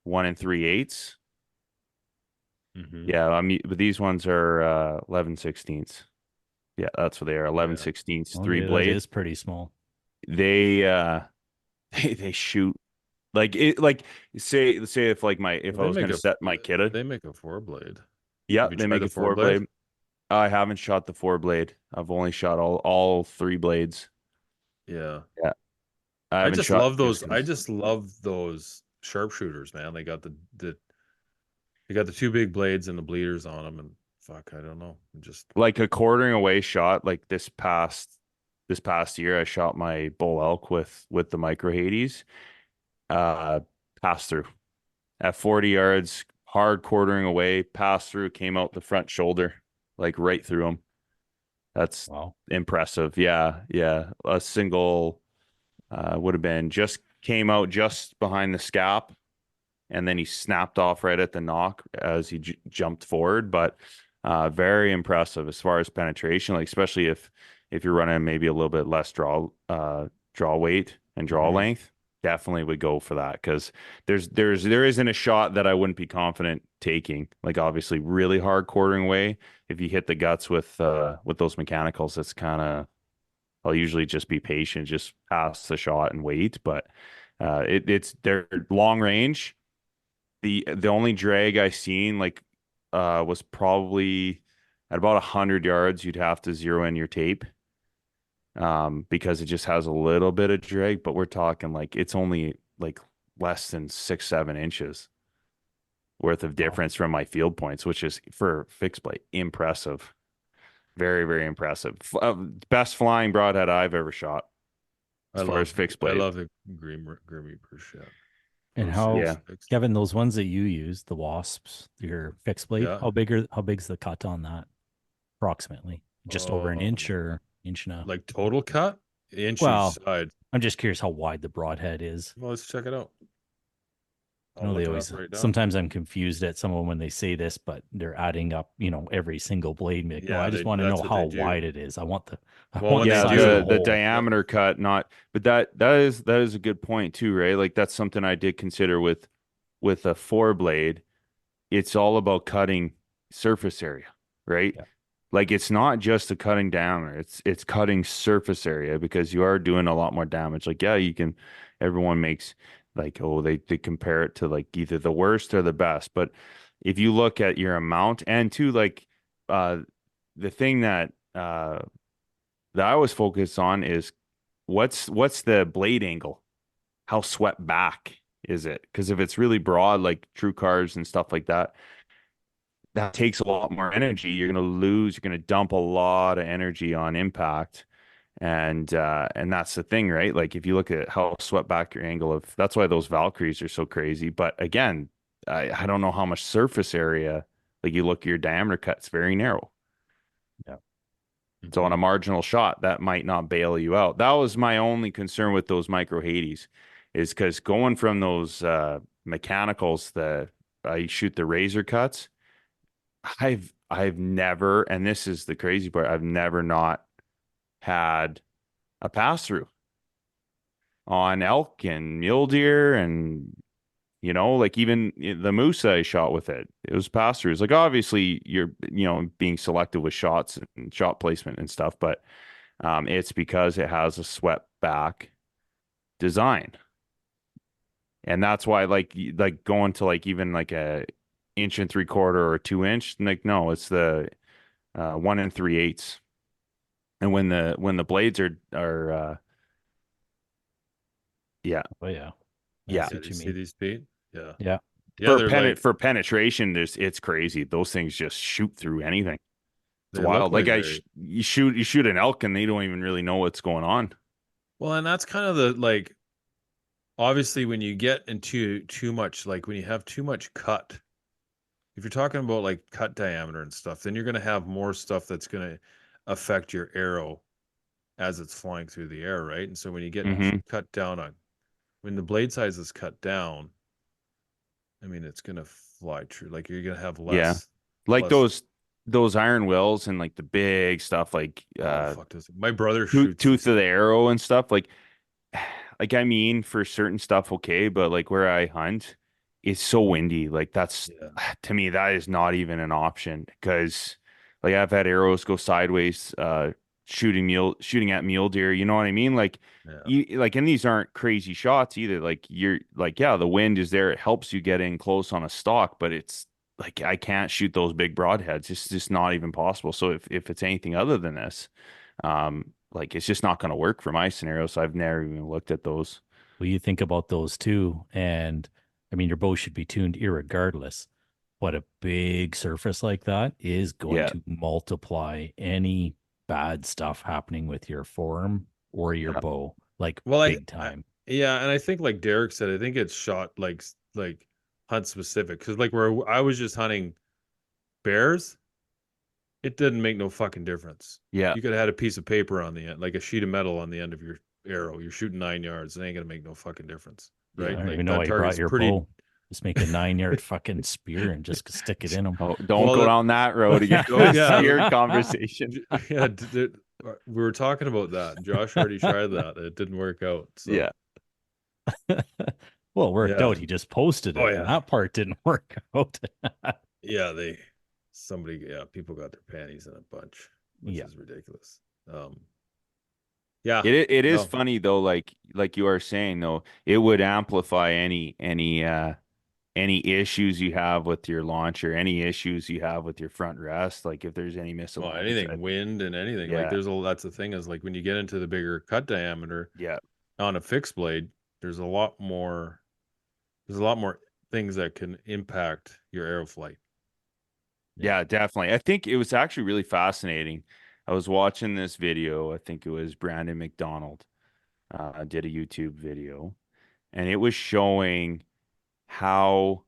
1 3/8. Mhm. Yeah, but these ones are 11/16. Yeah, that's what they are. 11/16, Okay, three that blade. is pretty small. They they shoot like it, like say if like if I They was make gonna a set my kid. They make a 4-blade. Yeah, Have you they tried make the a 4 blade. 4-blade? I haven't shot the 4 blade. I've only shot all 3 blades. Yeah. Yeah, I I haven't just shot love those. I 'cause just love those sharpshooters, man. They got they got the two big blades and the bleeders on them, and fuck, I don't know. Just like a quartering away shot. Like this past year, I shot my bull elk with the Micro Hades. Uh, Pass through at 40 yards, hard quartering away, pass through, came out the front shoulder, like right through him. That's Wow. impressive. Yeah, yeah. A single would have been just came out just behind the scap, and then he snapped off right at the knock as he jumped forward. But very impressive as far as penetration, like especially if you're running maybe a little bit less draw weight and draw length. Definitely would go for that, because there isn't a shot that I wouldn't be confident taking. Like obviously really hard quartering away. If you hit the guts with those mechanicals, it's kind of, I'll usually just be patient, just pass the shot and wait. But it's they're long range. The only drag I seen like was probably at about 100 yards. You'd have to zero in your tape because it just has a little bit of drag, but we're talking like it's only like less than 6-7 inches worth of difference from my field points, which is for fixed blade impressive. Very, very impressive. Best flying broadhead I've ever shot as far as fixed I blade. love the Grim Reaper shit. And Those how, Yeah. Kevin, those ones that you use, the wasps, your fixed blade, Yeah. how big's the cut on that? Approximately just over an inch or inch and a. Like total cut, inch Well, each side. I'm just curious how wide the broadhead is. Well, let's check it out. I know I'll they look it always, up right now. sometimes I'm confused at some of them when they say this, but they're adding up, every single blade. No, Yeah, I just want to that's know what how they do. wide it is. I want the, I Well, want when the they Yeah, size of the hole. diameter cut, not, but that is a good point too, right? Like that's something I did consider with a 4 blade. It's all about cutting surface area, right? Yeah. Like it's not just the cutting diameter, it's cutting surface area, because you are doing a lot more damage. Like, yeah, everyone makes like, oh, they compare it to like either the worst or the best. But if you look at your amount, and to like uh the thing that I always focus on is what's the blade angle? How swept back is it? Because if it's really broad, like true cars and stuff like that, that takes a lot more energy. You're going to dump a lot of energy on impact. And that's the thing, right? Like if you look at how swept back your angle of, that's why those Valkyries are so crazy. But again, I don't know how much surface area, like you look at your diameter cut, it's very narrow. Yeah. So on a marginal shot, that might not bail you out. That was my only concern with those micro Hades, is because going from those mechanicals that I shoot the razor cuts, I've never, and this is the crazy part, I've never not had a pass through on elk and mule deer, and like even the moose I shot with it, it was pass throughs. Like obviously you're being selective with shots and shot placement and stuff, but it's because it has a swept back design, and that's why like going to like even like a 1.75 inch or 2 inch, like no, it's the 1 3/8, and when the blades are yeah. Oh yeah. Yeah. That's Yeah, what do you you see mean. these, Pete? Yeah. Yeah. Yeah, they're like For penetration, it's crazy. Those things just shoot through anything. It's they look wild. Like like they you shoot an elk and they don't even really know what's going on. well, and that's kind of the like obviously when you get into too much, like when you have too much cut, if you're talking about like cut diameter and stuff, then you're going to have more stuff that's going to affect your arrow as it's flying through the air, right? And so when you get Mm-hmm. cut down on, when the blade size is cut down, I mean, it's going to fly true. Like you're going to have Yeah. less, Like less. those iron wills and like the big stuff, like Oh, fuck this. My brother shoots tooth this. of the arrow and stuff. Like I mean, for certain stuff, okay, but like where I hunt, it's so windy. Like that's Yeah. to me, that is not even an option, because like I've had arrows go sideways, shooting at mule deer. You know what I mean? Like Yeah. and these aren't crazy shots either. Like you're like, yeah, the wind is there. It helps you get in close on a stalk, but it's like I can't shoot those big broadheads. It's just not even possible. So if it's anything other than this, like it's just not going to work for my scenario. So I've never even looked at those. Well, you think about those too, and I mean, your bow should be tuned irregardless. But a big surface like that is going Yeah. to multiply any bad stuff happening with your form or your Yeah. bow, like Well, big time. yeah, and I think like Derek said, I think it's shot like hunt specific because like where I was just hunting bears, it didn't make no fucking difference. Yeah. You could have had a piece of paper on the end, like a sheet of metal on the end of your arrow. You're shooting 9 yards. It ain't gonna make no fucking difference, Yeah. right? I don't Like even know why that you brought target's your pretty. bow. Just make a 9-yard fucking spear and just stick it in them. Oh, don't Well, go down that road again. Oh, yeah. Weird conversation. Yeah, we were talking about that. Josh already tried that. It didn't work out. So. Yeah. Well, it worked Yeah. out. He just posted it. Oh, And yeah. that part didn't work out. Yeah, people got their panties in a bunch, which is ridiculous. Yeah, It is no. funny though, like you are saying though, it would amplify any issues you have with your launcher, any issues you have with your front rest, like if there's any misalignment. Well, anything, wind and anything. Like Yeah. that's the thing is like when you get into the bigger cut diameter Yeah. on a fixed blade, there's a lot more things that can impact your arrow flight. Yeah, definitely. I think it was actually really fascinating. I was watching this video. I think it was Brandon McDonald did a YouTube video, and it was showing how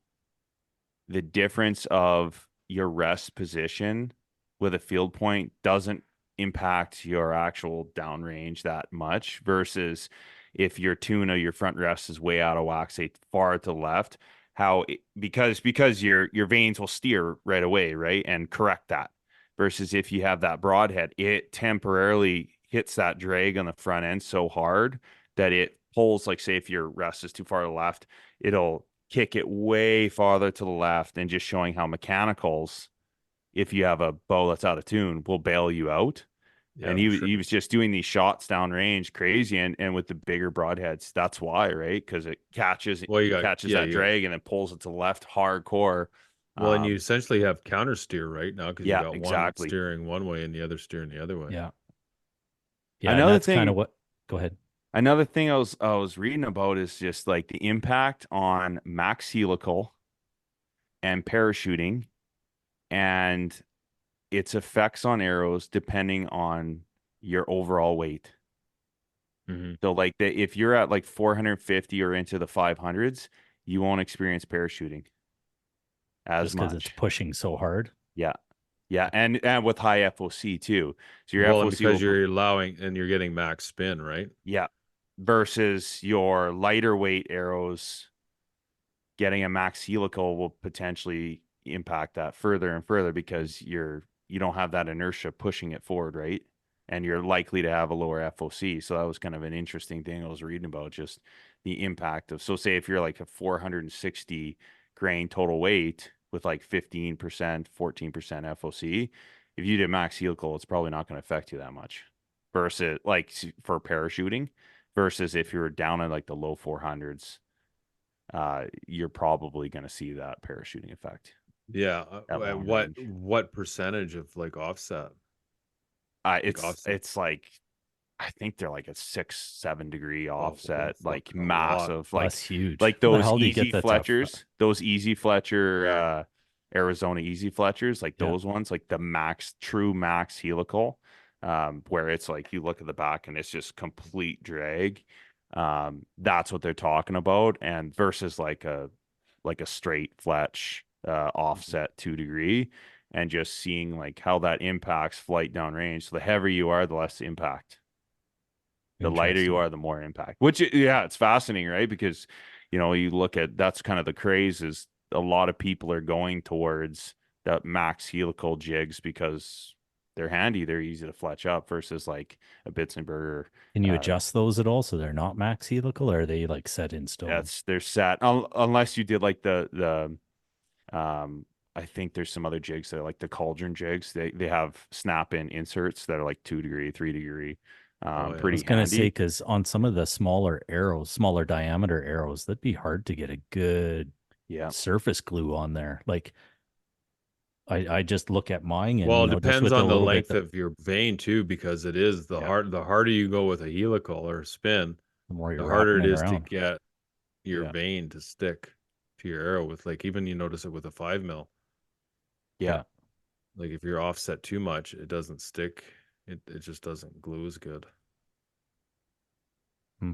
the difference of your rest position with a field point doesn't impact your actual downrange that much versus if your tune of your front rest is way out of whack, say far to the left, because your vanes will steer right away, right? And correct that. Versus if you have that broadhead, it temporarily hits that drag on the front end so hard that it pulls, like say if your rest is too far to the left, it'll kick it way farther to the left, and just showing how mechanicals, if you have a bow that's out of tune, will bail you out. Yeah, and he was just doing these shots downrange crazy, and with the bigger broadheads, that's why, right? Because it catches that drag and then pulls it to the left hardcore. Well, and you essentially have counter steer right now because you got exactly. one steering one way and the other steering the other way. Yeah. Yeah. Another that's thing, kind of what. Go ahead. Another thing I was reading about is just like the impact on max helical and parachuting, and its effects on arrows depending on your overall weight. Mm-hmm. So like if you're at like 450 or into the 500s, you won't experience parachuting as Just because much. it's pushing so hard. Yeah. Yeah, and with high FOC too. So your Well, and FOC because will, you're allowing and you're getting max spin, right? yeah, versus your lighter weight arrows getting a max helical will potentially impact that further and further because you don't have that inertia pushing it forward, right? And you're likely to have a lower FOC. So that was kind of an interesting thing I was reading about, just the impact of, so say if you're like a 460 grain total weight with like 15%, 14% FOC, if you did max helical, it's probably not going to affect you that much versus like for parachuting versus if you're down in like the low 400s, you're probably going to see that parachuting effect. Yeah. At At long range. what percentage of like offset? It's like I think they're like a 6-7 degree Oh, offset, fuck, like a lot. massive, Oh, like that's huge. like How the those hell do you easy get that Fletchers, those easy Fletcher, Arizona easy Fletchers, like Yeah. those ones, like the max, true max helical, where it's like you look at the back and it's just complete drag. That's what they're talking about, and versus like a straight Fletch offset 2 degree, and just seeing like how that impacts flight downrange. So the heavier you are, the less impact. The lighter you Interesting. are, the more impact. Which, yeah, it's fascinating, right? Because, you look at, that's kind of the craze, is a lot of people are going towards that max helical jigs because they're handy, they're easy to fletch up versus like a Bitzenberger. Can you adjust those at all so they're not max helical, or are they like set in stone? They're set unless you did like the I think there's some other jigs that are like the cauldron jigs. They have snap in inserts that are like 2 degree, 3 degree, yeah. I pretty was gonna say, handy. because on some of the smaller arrows, smaller diameter arrows, that'd be hard to get a good Yeah. surface glue on there. Like I just look at mine and Well, it just depends with a on the little bit length of your vein too, because it is the Yeah. the harder you go with a helical or spin, the more the you're harder wrapping it it is to around. get your Yeah. vein to stick to your arrow with, like, even you notice it with a 5 mil. Yeah. Like if you're offset too much, it doesn't stick. It just doesn't glue as good.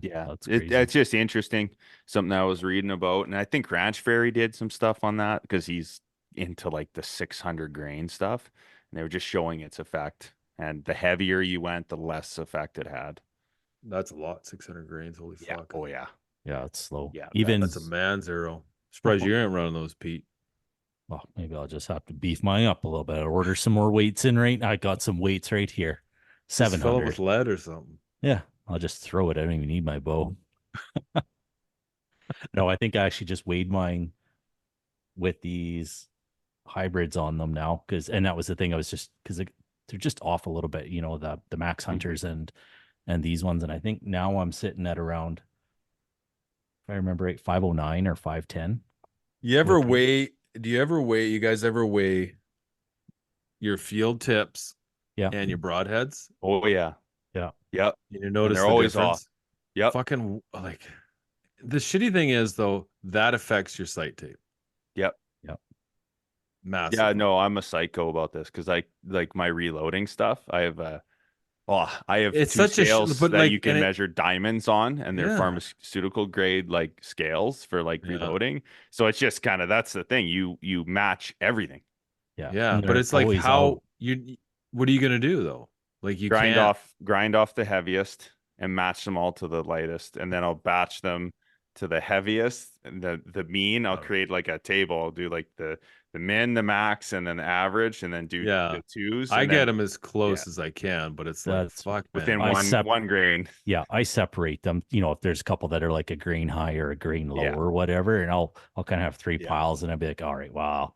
Yeah. That's crazy. It's just interesting. Something I was reading about. And I think Ranch Fairy did some stuff on that because he's into like the 600 grain stuff. And they were just showing its effect. And the heavier you went, the less effect it had. That's a lot, 600 grains. Holy Yeah. fuck. Oh, yeah. Yeah, it's slow. Yeah. Even That's a man's arrow. Surprised you ain't running those, Pete. well, maybe I'll just have to beef mine up a little bit. Order some more weights in right. I got some weights right here. Just fill it 700. with lead or something. Yeah, I'll just throw it. I don't even need my bow. No, I think I actually just weighed mine with these hybrids on them now, and that was the thing. I was just because they're just off a little bit, the Max Hunters and these ones, and I think now I'm sitting at around, if I remember right, 509 or 510. You ever weigh? Do you ever weigh? You guys ever weigh your field tips? Yeah. And your broadheads? Oh, yeah. Yeah. Yep. You notice they're the always difference? off. Yep. Fucking, like, the shitty thing is though, that affects your sight tape. Yep. Massive. Yeah, no, I'm a psycho about this because I like my reloading stuff. I have It's two such a scales but that like, you can and measure diamonds on, and they're Yeah. pharmaceutical grade like scales for like Yeah. reloading. So it's just kind of, that's the thing. You match everything. Yeah. Yeah, And but they're it's like, always how out. what are you gonna do though? Like, you grind can't. off the heaviest and match them all to the lightest, and then I'll batch them to the heaviest and the mean. I'll create like a table. I'll do like the min, the max, and then the average, and then do Yeah. the twos. I and get then them as close as I can, but it's like, That's fuck, within man. one grain. Yeah, I separate them. If there's a couple that are like a grain high or a grain low Yeah. or whatever, and I'll kind of have three Yeah. piles, and I'll be like, all right, wow,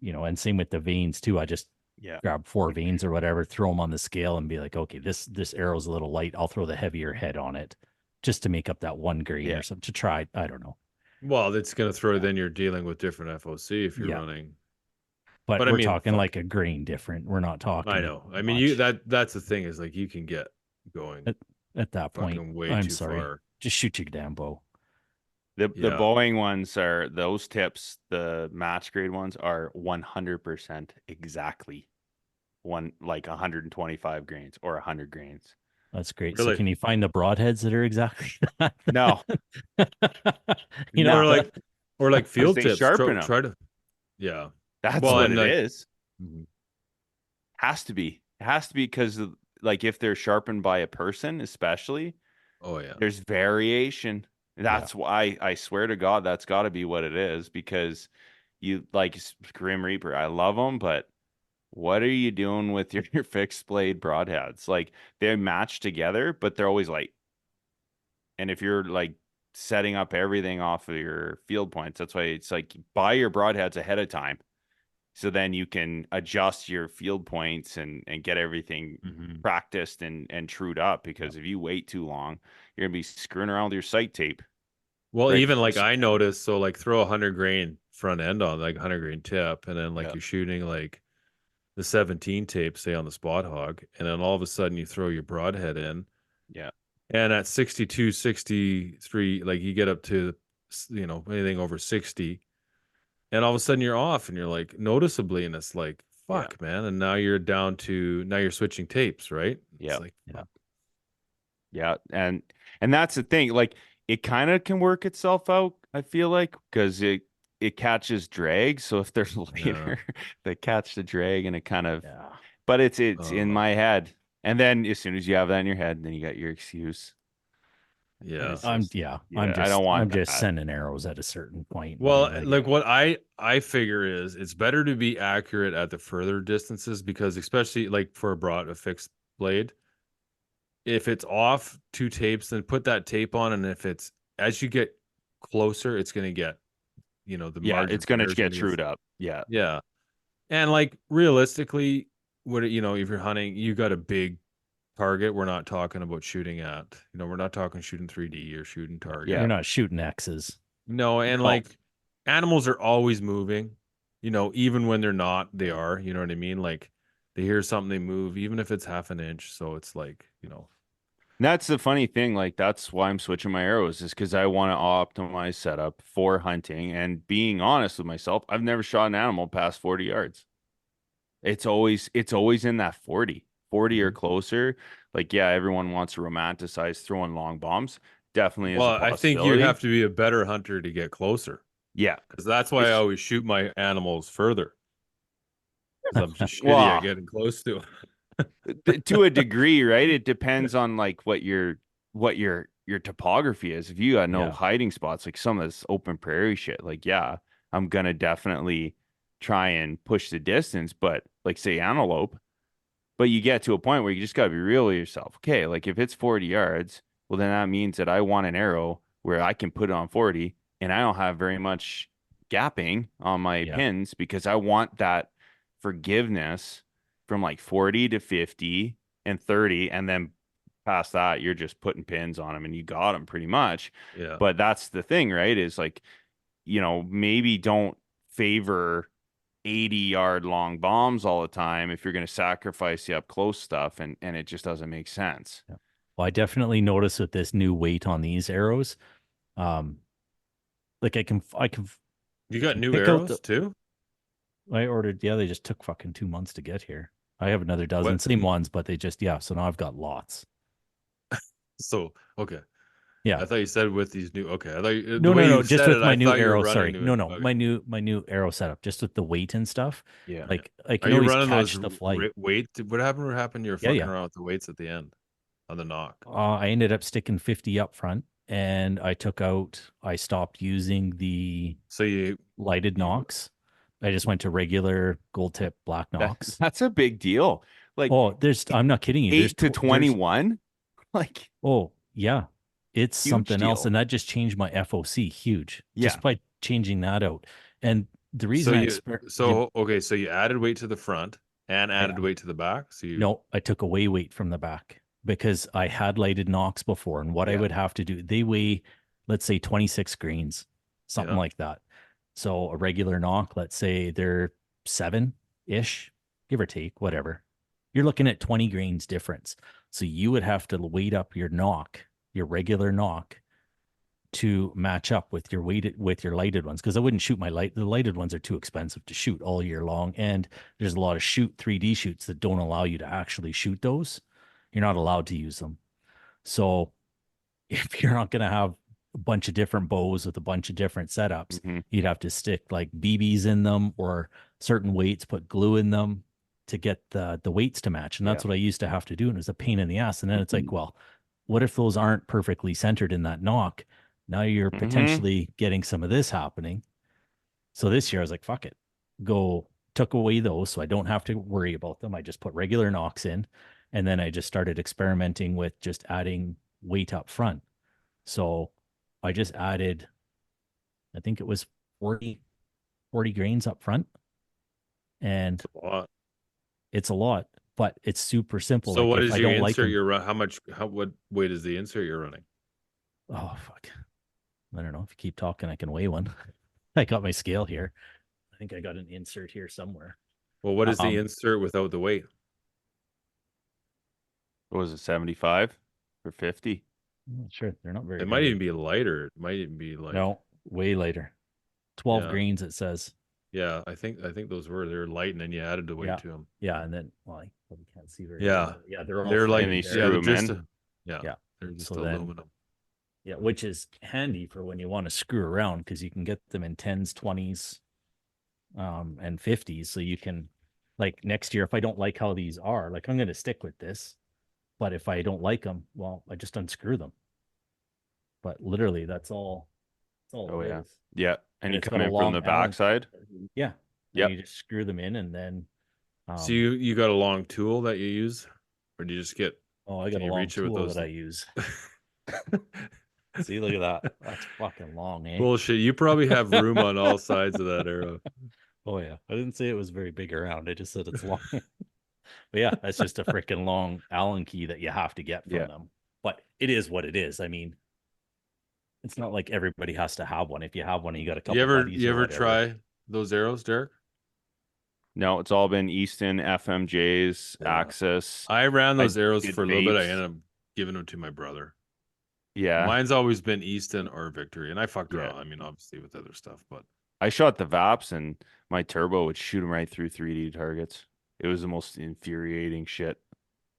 and same with the veins too. I just Yeah. grab 4 veins or whatever, throw them on the scale, and be like, okay, this arrow's a little light. I'll throw the heavier head on it, just to make up that 1 grain Yeah. or something to try. I don't know, Well, it's gonna throw. Then you're dealing with different FOC if you're Yeah. running. but I we're mean, talking fuck. like a grain different. We're not talking. I know. I mean, much. that's the thing, is like, you can get going At that point, fucking way I'm too sorry. far. Just shoot your damn bow. The Yeah. Boeing ones are those tips. The match grade ones are 100% exactly like 125 grains or 100 grains. That's great. Really? So can you find the broadheads that are exactly that? No. Or like, Because field they tips. sharpen 'em. Try to. Yeah. That's Well, what and it like- is. Mhm. Has to be. It has to be because like if they're sharpened by a person, especially, Oh yeah. there's variation. That's why I swear to God, that's got to be what it is. Because you like Grim Reaper, I love them, but what are you doing with your fixed blade broadheads? Like they match together, but they're always light. And if you're like setting up everything off of your field points, that's why it's like buy your broadheads ahead of time. So then you can adjust your field points and get everything practiced and trued up. Because if you wait too long, you're gonna be screwing around with your sight tape. Well, Right. even like I noticed, so like throw 100 grain front end on, like 100 grain tip, and then like Yeah. you're shooting like the 17 tape, say on the spot hog, and then all of a sudden you throw your broadhead in. Yeah. And at 62, 63, like you get up to, you know, anything over 60, and all of a sudden you're off and you're like noticeably, and it's like, fuck, man. And now you're down to, now you're switching tapes, right? Yeah. It's like, Yeah. And that's the thing. Like it kind of can work itself out, I feel like, because it catches drag. So if there's later, they catch the drag and it kind of, but it's in my head. And then as soon as you have that in your head, then you got your excuse. yeah. I'm I don't want I'm just that. sending arrows at a certain point. Well, like what I figure is it's better to be accurate at the further distances, because especially like for a fixed blade, if it's off 2 tapes, then put that tape on, and if it's as you get closer, it's going to get, you know, the margin it's going to error is get gonna trued up. Yeah. Yeah. And like realistically, you know, if you're hunting, you got a big target. We're not talking about shooting at, you know, we're not talking shooting 3D or shooting target. You're not shooting X's. No, and like animals are always moving, you know, even when they're not, they are, you know what I mean? Like they hear something, they move, even if it's half an inch. So it's like, you know. And that's the funny thing. Like that's why I'm switching my arrows, is because I want to optimize setup for hunting. And being honest with myself, I've never shot an animal past 40 yards. It's always in that 40 or closer. Like, yeah, everyone wants to romanticize throwing long bombs. Definitely is a Well, I think you possibility. have to be a better hunter to get closer. Yeah. Because that's why I always shoot my animals further. Because I'm just shitty at getting close to them. To a degree, right? It depends on like what your topography is. If you got no hiding spots, like some of this open prairie shit, like I'm gonna definitely try and push the distance. But like say antelope, but you get to a point where you just gotta be real with yourself. Okay, like if it's 40 yards, well then that means that I want an arrow where I can put it on 40 and I don't have very much gapping on my pins, because I want that forgiveness from like 40 to 50 and 30, and then past that you're just putting pins on them and you got them pretty much. Yeah. But that's the thing, right? Is like, you know, maybe don't favor 80-yard long bombs all the time if you're going to sacrifice the up close stuff, and it just doesn't make sense. Well, I definitely noticed with this new weight on these arrows, like I can you got new arrows too? I ordered, they just took fucking 2 months to get here. I have another dozen, same ones, but they just, so now I've got lots. So, okay. Yeah. I thought you said with these new, okay. I thought no, just with my new arrow. Sorry. My new arrow setup, just with the weight and stuff. Yeah. Like I can Are you always running catch those the flight. Weight? What happened? You're fucking around with the weights at the end on the knock. I ended up sticking 50 up front, and I stopped using the lighted knocks. I just went to regular gold tip black knocks. That's a big deal. Like, I'm not kidding you. 8 to 21. Like, it's something else, and that just changed my FOC huge. Just by changing that out. And the reason so you added weight to the front and added weight to the back. No, I took away weight from the back because I had lighted knocks before, and what I would have to do, they weigh, let's say 26 grains, something like that. So a regular knock, let's say they're 7-ish, give or take, whatever. You're looking at 20 grains difference. So you would have to weight up your knock, your regular knock, to match up with your lighted ones. Because I wouldn't shoot the lighted ones are too expensive to shoot all year long. And there's a lot of 3D shoots that don't allow you to actually shoot those. You're not allowed to use them. So if you're not going to have a bunch of different bows with a bunch of different setups, you'd have to stick like BBs in them or certain weights, put glue in them to get the weights to match. And that's what I used to have to do. And it was a pain in the ass. And then it's like, well, what if those aren't perfectly centered in that knock? Now you're potentially getting some of this happening. So this year I was like, fuck it. Took away those so I don't have to worry about them. I just put regular knocks in. And then I just started experimenting with just adding weight up front. So I just added, I think it was 40 grains up front. And it's a lot, but it's super simple. So like what if is I your don't like insert them, you're what weight is the insert you're running? oh fuck. I don't know. If you keep talking, I can weigh one. I got my scale here. I think I got an insert here somewhere. Well, what is the insert without the weight? What was it, 75 or 50? I'm not sure. They're not very It might even be lighter. It might even be like no, way later. 12 Yeah. grains it says. Yeah, I think they're light, and then you added the weight to them. Yeah, and then well, I probably can't see very Yeah. well. Yeah, they're all They're like And they framed screw there. them they're just in. Yeah. they're just So then- aluminum. Yeah, which is handy for when you want to screw around because you can get them in 10s, 20s, and 50s. So you can, like next year, if I don't like how these are, like I'm going to stick with this. But if I don't like them, well, I just unscrew them. But literally, that's all. That's all Oh, it yeah. is. Yeah. And And you it's come got a in from long the Allen backside. Yeah. Yep. And you just screw them in, and then. So you got a long tool that you use, or do you just get? Oh, I got can a you long reach it with tool those that I use. See, look at that. That's fucking long, eh? Bullshit. You probably have room on all sides of that arrow. Oh yeah, I didn't say it was very big around. I just said it's long. But yeah, that's just a freaking long Allen key that you have to get from them. But it is what it is. I mean, it's not like everybody has to have one. If you have one, and you got a couple. You ever try those arrows, Derek? No, it's all been Easton, FMJs, Yeah. Axis. I ran those arrows did for a little bit. I vapes. ended up giving them to my brother. Yeah. Mine's always been Easton or Victory, and I fucked Yeah. around. I mean, obviously with other stuff, but I shot the VAPs and my turbo would shoot them right through 3D targets. It was the most infuriating shit.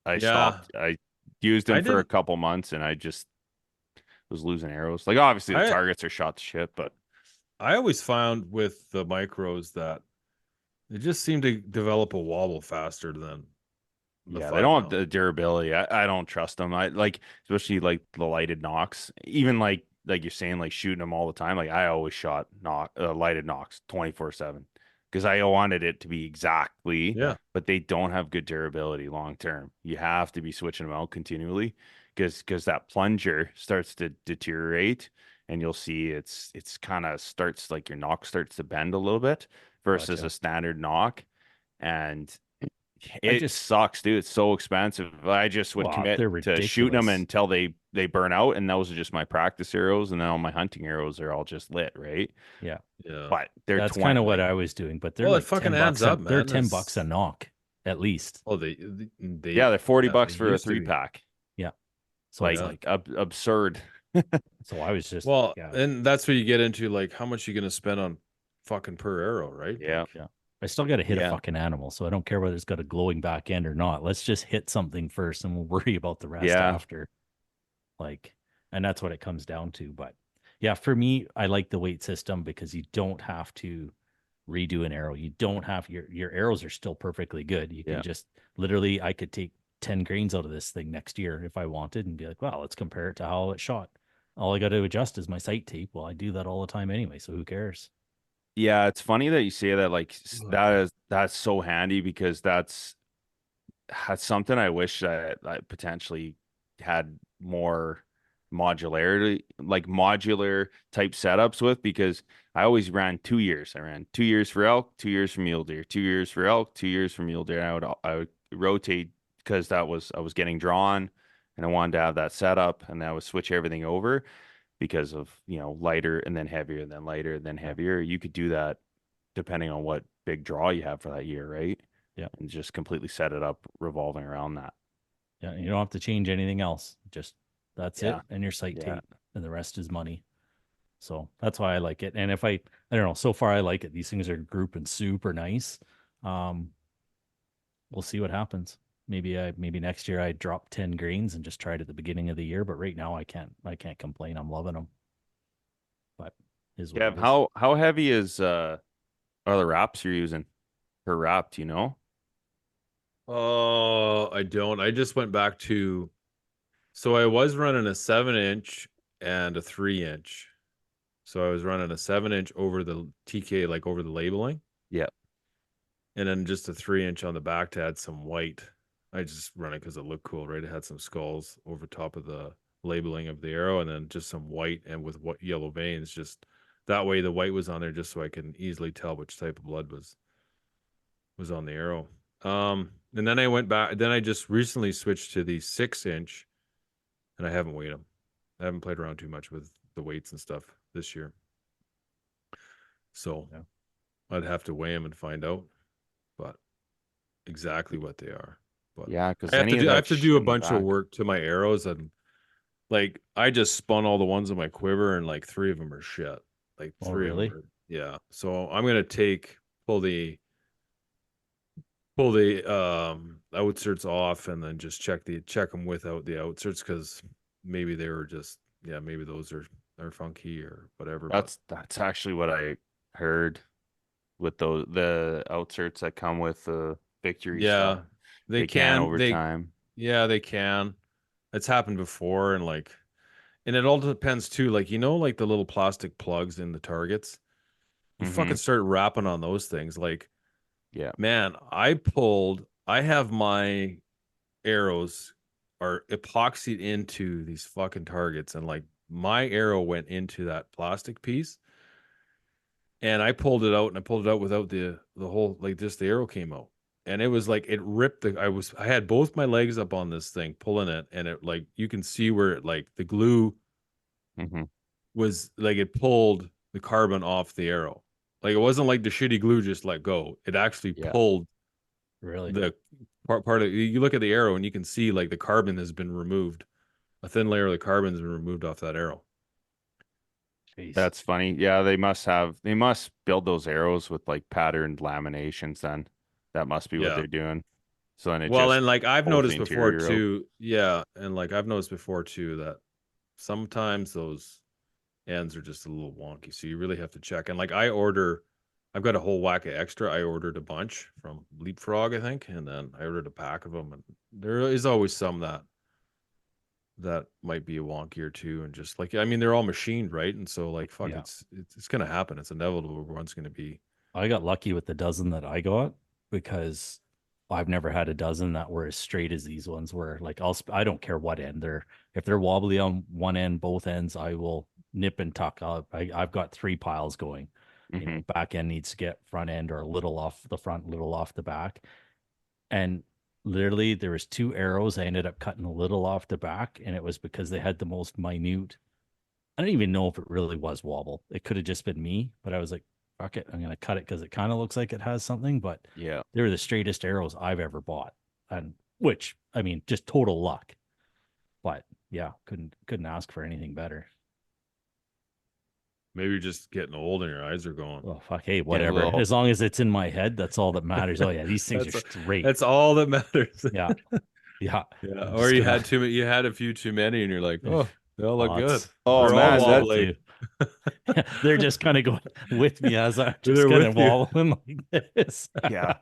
I stopped. I used them for a couple months and I just was losing arrows. Like obviously the targets are shot to shit, but I always found with the micros that they just seem to develop a wobble faster than they don't have the durability. I don't trust them. I like, especially like the lighted knocks. Even like you're saying, like shooting them all the time. Like I always shot lighted knocks 24/7 because I wanted it to be exactly. Yeah. But they don't have good durability long term. You have to be switching them out continually because that plunger starts to deteriorate, and you'll see it's kind of starts like your knock starts to bend a little bit versus a standard knock, and it just sucks, dude. It's so expensive. I just would commit to shooting them until they burn out, and those are just my practice arrows, and then all my hunting arrows are all just lit, right? Yeah. But that's kind of what I was doing. But they're like fucking $10 up, man. They're $10 a knock at least. Oh, they're $40 for a 3-pack. Yeah. So it's like absurd. So I was just and that's what you get into. Like, how much you gonna spend on fucking per arrow, right? Yeah. Yeah. I still got to hit a fucking animal, so I don't care whether it's got a glowing back end or not. Let's just hit something first, and we'll worry about the rest after. Like, and that's what it comes down to. But yeah, for me, I like the weight system because you don't have to redo an arrow. You don't have your arrows are still perfectly good. You can just literally, I could take 10 grains out of this thing next year if I wanted and be like, well, let's compare it to how it shot. All I got to adjust is my sight tape. Well, I do that all the time anyway, so who cares? Yeah, it's funny that you say that. Like that's so handy because that's something I wish that I potentially had more modularity, like modular type setups with, because I always ran 2 years. I ran 2 years for elk, 2 years for mule deer, 2 years for elk, 2 years for mule deer. I would rotate because I was getting drawn and I wanted to have that setup, and I would switch everything over. Because of, lighter and then heavier, and then lighter and then heavier. You could do that depending on what big draw you have for that year, right? Yeah. And just completely set it up revolving around that. Yeah. You don't have to change anything else. Just that's it. And your sight tape, and the rest is money. So that's why I like it. And if I don't know, so far I like it. These things are grouping super nice. We'll see what happens. Maybe next year I drop 10 grains and just try it at the beginning of the year. But right now I can't complain. I'm loving them. But how heavy are the wraps you're using per wrap? Do you know? Oh, I don't. I just went back to, so I was running a 7-inch and a 3-inch. So I was running a 7-inch over the TK, like over the labeling. Yeah. And then just a 3-inch on the back to add some white. I just run it because it looked cool, right? It had some skulls over top of the labeling of the arrow, and then just some white and with what yellow veins. Just that way, the white was on there, just so I can easily tell which type of blood was on the arrow. And then I went back. Then I just recently switched to the 6-inch, and I haven't weighed them. I haven't played around too much with the weights and stuff this year, so Yeah. I'd have to weigh them and find out, but exactly what they are. But Yeah, because I have any to of do I that have to do a shouldn't be bunch of back. work to my arrows, and like I just spun all the ones in my quiver, and like 3 of them are shit. Like Oh, 3 of them really? are, yeah. So I'm gonna pull the outserts off, and then just check them without the outserts, because maybe they were just, yeah, maybe those are funky or whatever. But That's actually what I heard with the outserts that come with the victory stuff. yeah, They can over they time. yeah, they can. It's happened before, and like, and it all depends too. Like, like the little plastic plugs in the targets. You Mm-hmm. fucking start wrapping on those things. Like, Yeah. man, I have my arrows are epoxied into these fucking targets, and like my arrow went into that plastic piece, and I pulled it out, and I pulled it out without the whole, like, just the arrow came out. And it was like it ripped I had both my legs up on this thing pulling it, and it, like, you can see where it, like, the glue Mm-hmm. was like, it pulled the carbon off the arrow. Like, it wasn't like the shitty glue just let go. It actually Yeah. pulled Really? the part of, you look at the arrow and you can see like the carbon has been removed. A thin layer of the carbon has been removed off that arrow. Jeez. That's funny. Yeah, they must build those arrows with like patterned laminations then. That must be what Yeah. they're doing. So then it Well, just and like I've pulls the noticed before interior out. too, yeah, and like I've noticed before too that sometimes those ends are just a little wonky. So you really have to check. And like I've got a whole whack of extra. I ordered a bunch from Leapfrog, I think, and then I ordered a pack of them. And there is always some that might be a wonky or two, and just like, I mean, they're all machined, right? And so like, fuck, Yeah. it's gonna happen. It's inevitable. One's gonna be. I got lucky with the dozen that I got because I've never had a dozen that were as straight as these ones were. Like I don't care what end they're, if they're wobbly on one end, both ends, I will nip and tuck. I've got 3 piles going. Mm-hmm. Back end needs to get front end or a little off the front, little off the back. And literally there was 2 arrows. I ended up cutting a little off the back, and it was because they had the most minute. I don't even know if it really was wobble. It could have just been me, but I was like, fuck it, I'm gonna cut it because it kind of looks like it has something. But Yeah. they were the straightest arrows I've ever bought, and which, I mean, just total luck. But yeah, couldn't ask for anything better. Maybe you're just getting old and your eyes are going. Well, fuck, hey, whatever. little- As long as it's in my head, that's all that matters. Oh yeah, these things are straight. That's all that matters. Yeah, yeah. Yeah. I'm Or just you gonna- had too many. You had a few too many, and you're like, oh, they all look good. Oh, They're man, all that- wobbly. They're just kind of going with me as I'm just They're kind of with you. wobbling like this. Yeah.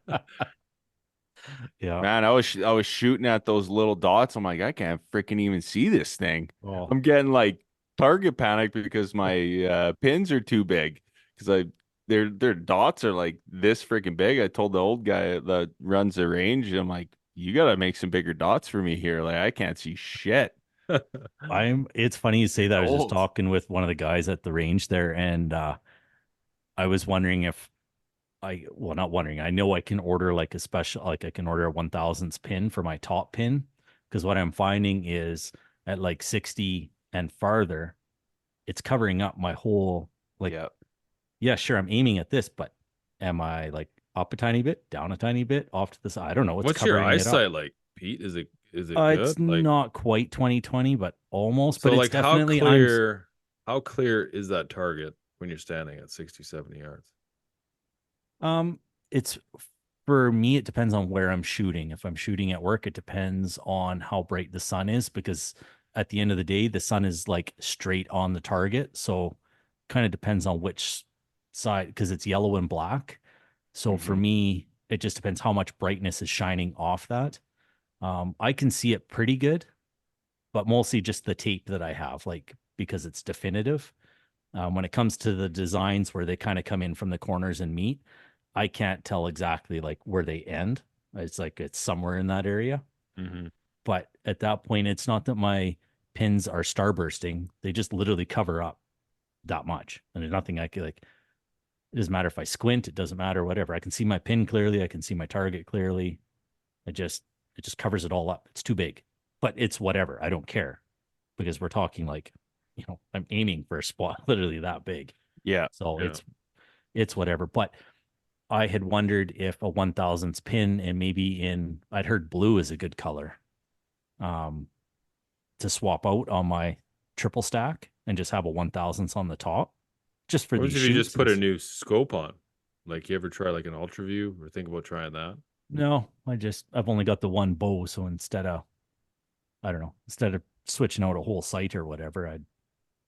Yeah. Man, I was shooting at those little dots. I'm like, I can't freaking even see this thing. Oh, I'm getting like target panic because my pins are too big. Because their dots are like this freaking big. I told the old guy that runs the range, I'm like, you gotta make some bigger dots for me here. Like I can't see shit. it's funny you say that. I was just Old. talking with one of the guys at the range there, and I was wondering if not wondering. I know I can order like a special, like I can order a 1000th pin for my top pin, because what I'm finding is at like 60 and farther, it's covering up my whole, like, yeah, sure, I'm aiming at this, but am I like up a tiny bit, down a tiny bit, off to the side? I don't know. It's What's your covering it up. eyesight like, Pete? Is it good? It's Like, not quite 20/20, but almost. so But it's like, definitely how clear is that target when you're standing at 60, 70 yards? It's, for me, it depends on where I'm shooting. If I'm shooting at work, it depends on how bright the sun is, because at the end of the day, the sun is like straight on the target. So kind of depends on which side, because it's yellow and black. So for me, it just depends how much brightness is shining off that. I can see it pretty good, but mostly just the tape that I have, like, because it's definitive. When it comes to the designs where they kind of come in from the corners and meet, I can't tell exactly like where they end. It's like it's somewhere in that area. Mm-hmm. But at that point, it's not that my pins are starbursting. They just literally cover up that much. And there's nothing I could like, it doesn't matter if I squint, it doesn't matter, whatever. I can see my pin clearly, I can see my target clearly. It just covers it all up. It's too big. But it's whatever. I don't care. Because we're talking like, I'm aiming for a spot literally that big. Yeah. So Yeah. it's whatever. But I had wondered if a 1000s pin and maybe I'd heard blue is a good color to swap out on my triple stack and just have a 1000s on the top just for What these if you just shoots. put a new scope on? Like, you ever try like an ultra view or think about trying that? No, I've only got the one bow. So instead of switching out a whole sight or whatever,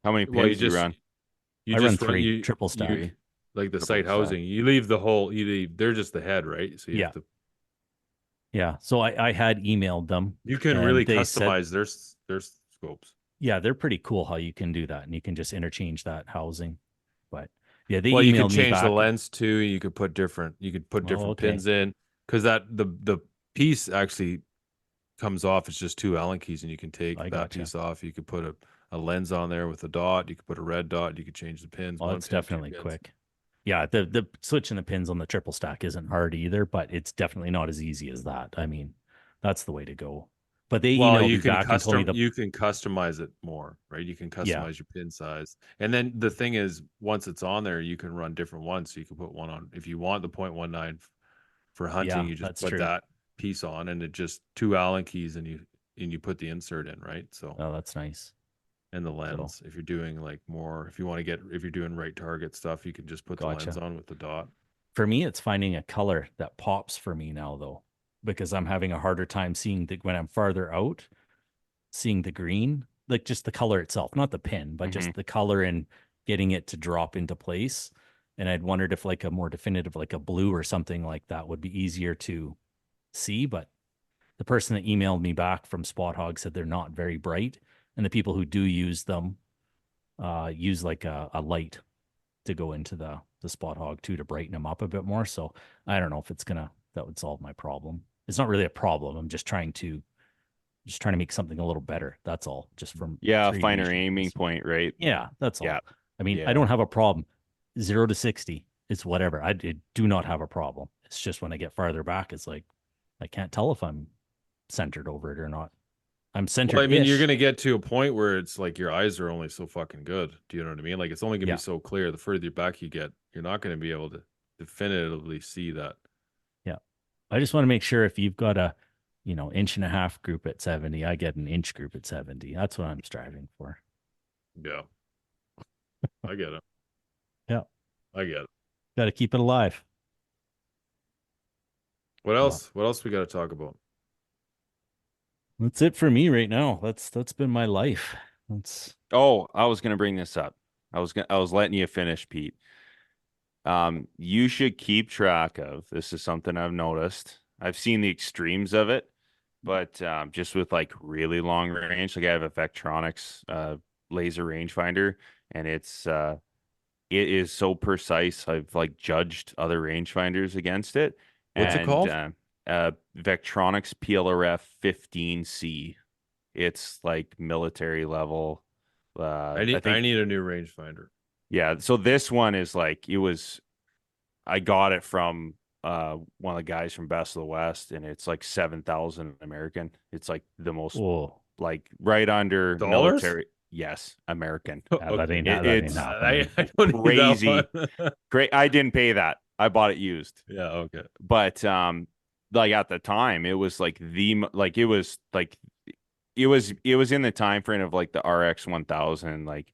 How many Well, you pins do you just run? you I just run run 3 you triple stack. you like the Triple sight stack. housing. You leave the whole. They're just the head, right? So you have to. Yeah. So I had emailed them. You can and really they said, customize their scopes. yeah, they're pretty cool how you can do that. And you can just interchange that housing. But yeah, they Well, you emailed could me change back. the lens too. You could put different okay. pins in, because the piece actually comes off. It's just 2 Allen keys, and you can take I that gotcha. piece off. You could put a lens on there with a dot. You could put a red dot. You could change the pins. Well, one it's pin, 2 definitely pins. quick. Yeah, the switching the pins on the triple stack isn't hard either, but it's definitely not as easy as that. I mean, that's the way to go. But they Well, emailed you me can back and told me you can customize it more, right? You can Yeah. customize your pin size. And then the thing is, once it's on there, you can run different ones. So you can put one on if you want the 0.19 for hunting, Yeah, you just that's put true. that piece on, and it just 2 Allen keys, and you put the insert in, right? So Oh, that's nice. and the lens. If you're doing like more, if you're doing right target stuff, you can just put the lens Gotcha. on with the dot. For me, it's finding a color that pops for me now, though, because I'm having a harder time seeing when I'm farther out, seeing the green, like just the color itself, not the pin, but just the color and getting it to drop into place. And I'd wondered if like a more definitive, like a blue or something like that would be easier to see. But the person that emailed me back from Spot Hog said they're not very bright. And the people who do use them use like a light to go into the Spot Hog too to brighten them up a bit more. So I don't know if that would solve my problem. It's not really a problem. I'm just trying to make something a little better. That's all. Just from Yeah, 3D finer shootings. aiming point, right? Yeah, that's all. Yeah. I mean, Yeah. I don't have a problem. 0 to 60, it's whatever. I do not have a problem. It's just when I get farther back, it's like I can't tell if I'm centered over it or not. I'm centered. Well, I mean, you're gonna get to a point where it's like your eyes are only so fucking good. Do you know what I mean? Like, it's only gonna Yeah. be so clear. The further back you get, you're not gonna be able to definitively see that. Yeah. I just want to make sure if you've got a, 1.5 group at 70, I get an inch group at 70. That's what I'm striving for. Yeah, I get it. Yeah. I get it. Got to keep it alive. What else? What else we got to talk about? That's it for me right now. That's been my life. Oh, I was gonna bring this up. I was letting you finish, Pete. You should keep track of. This is something I've noticed. I've seen the extremes of it, but just with like really long range, like I have a Vectronics laser rangefinder, and it is so precise. I've like judged other rangefinders against it. What's it called? Vectronics PLRF 15C. It's like military level. I need a new rangefinder. Yeah, so this one is like I got it from one of the guys from Best of the West, and it's like 7,000 American. It's like the most like right under Dollars? military. Yes, American. Yeah, that ain't It's happening. I don't need crazy. that one. Great. I didn't pay that. I bought it used. Yeah, okay. But like at the time, it was like it was in the time frame of like the RX 1000, like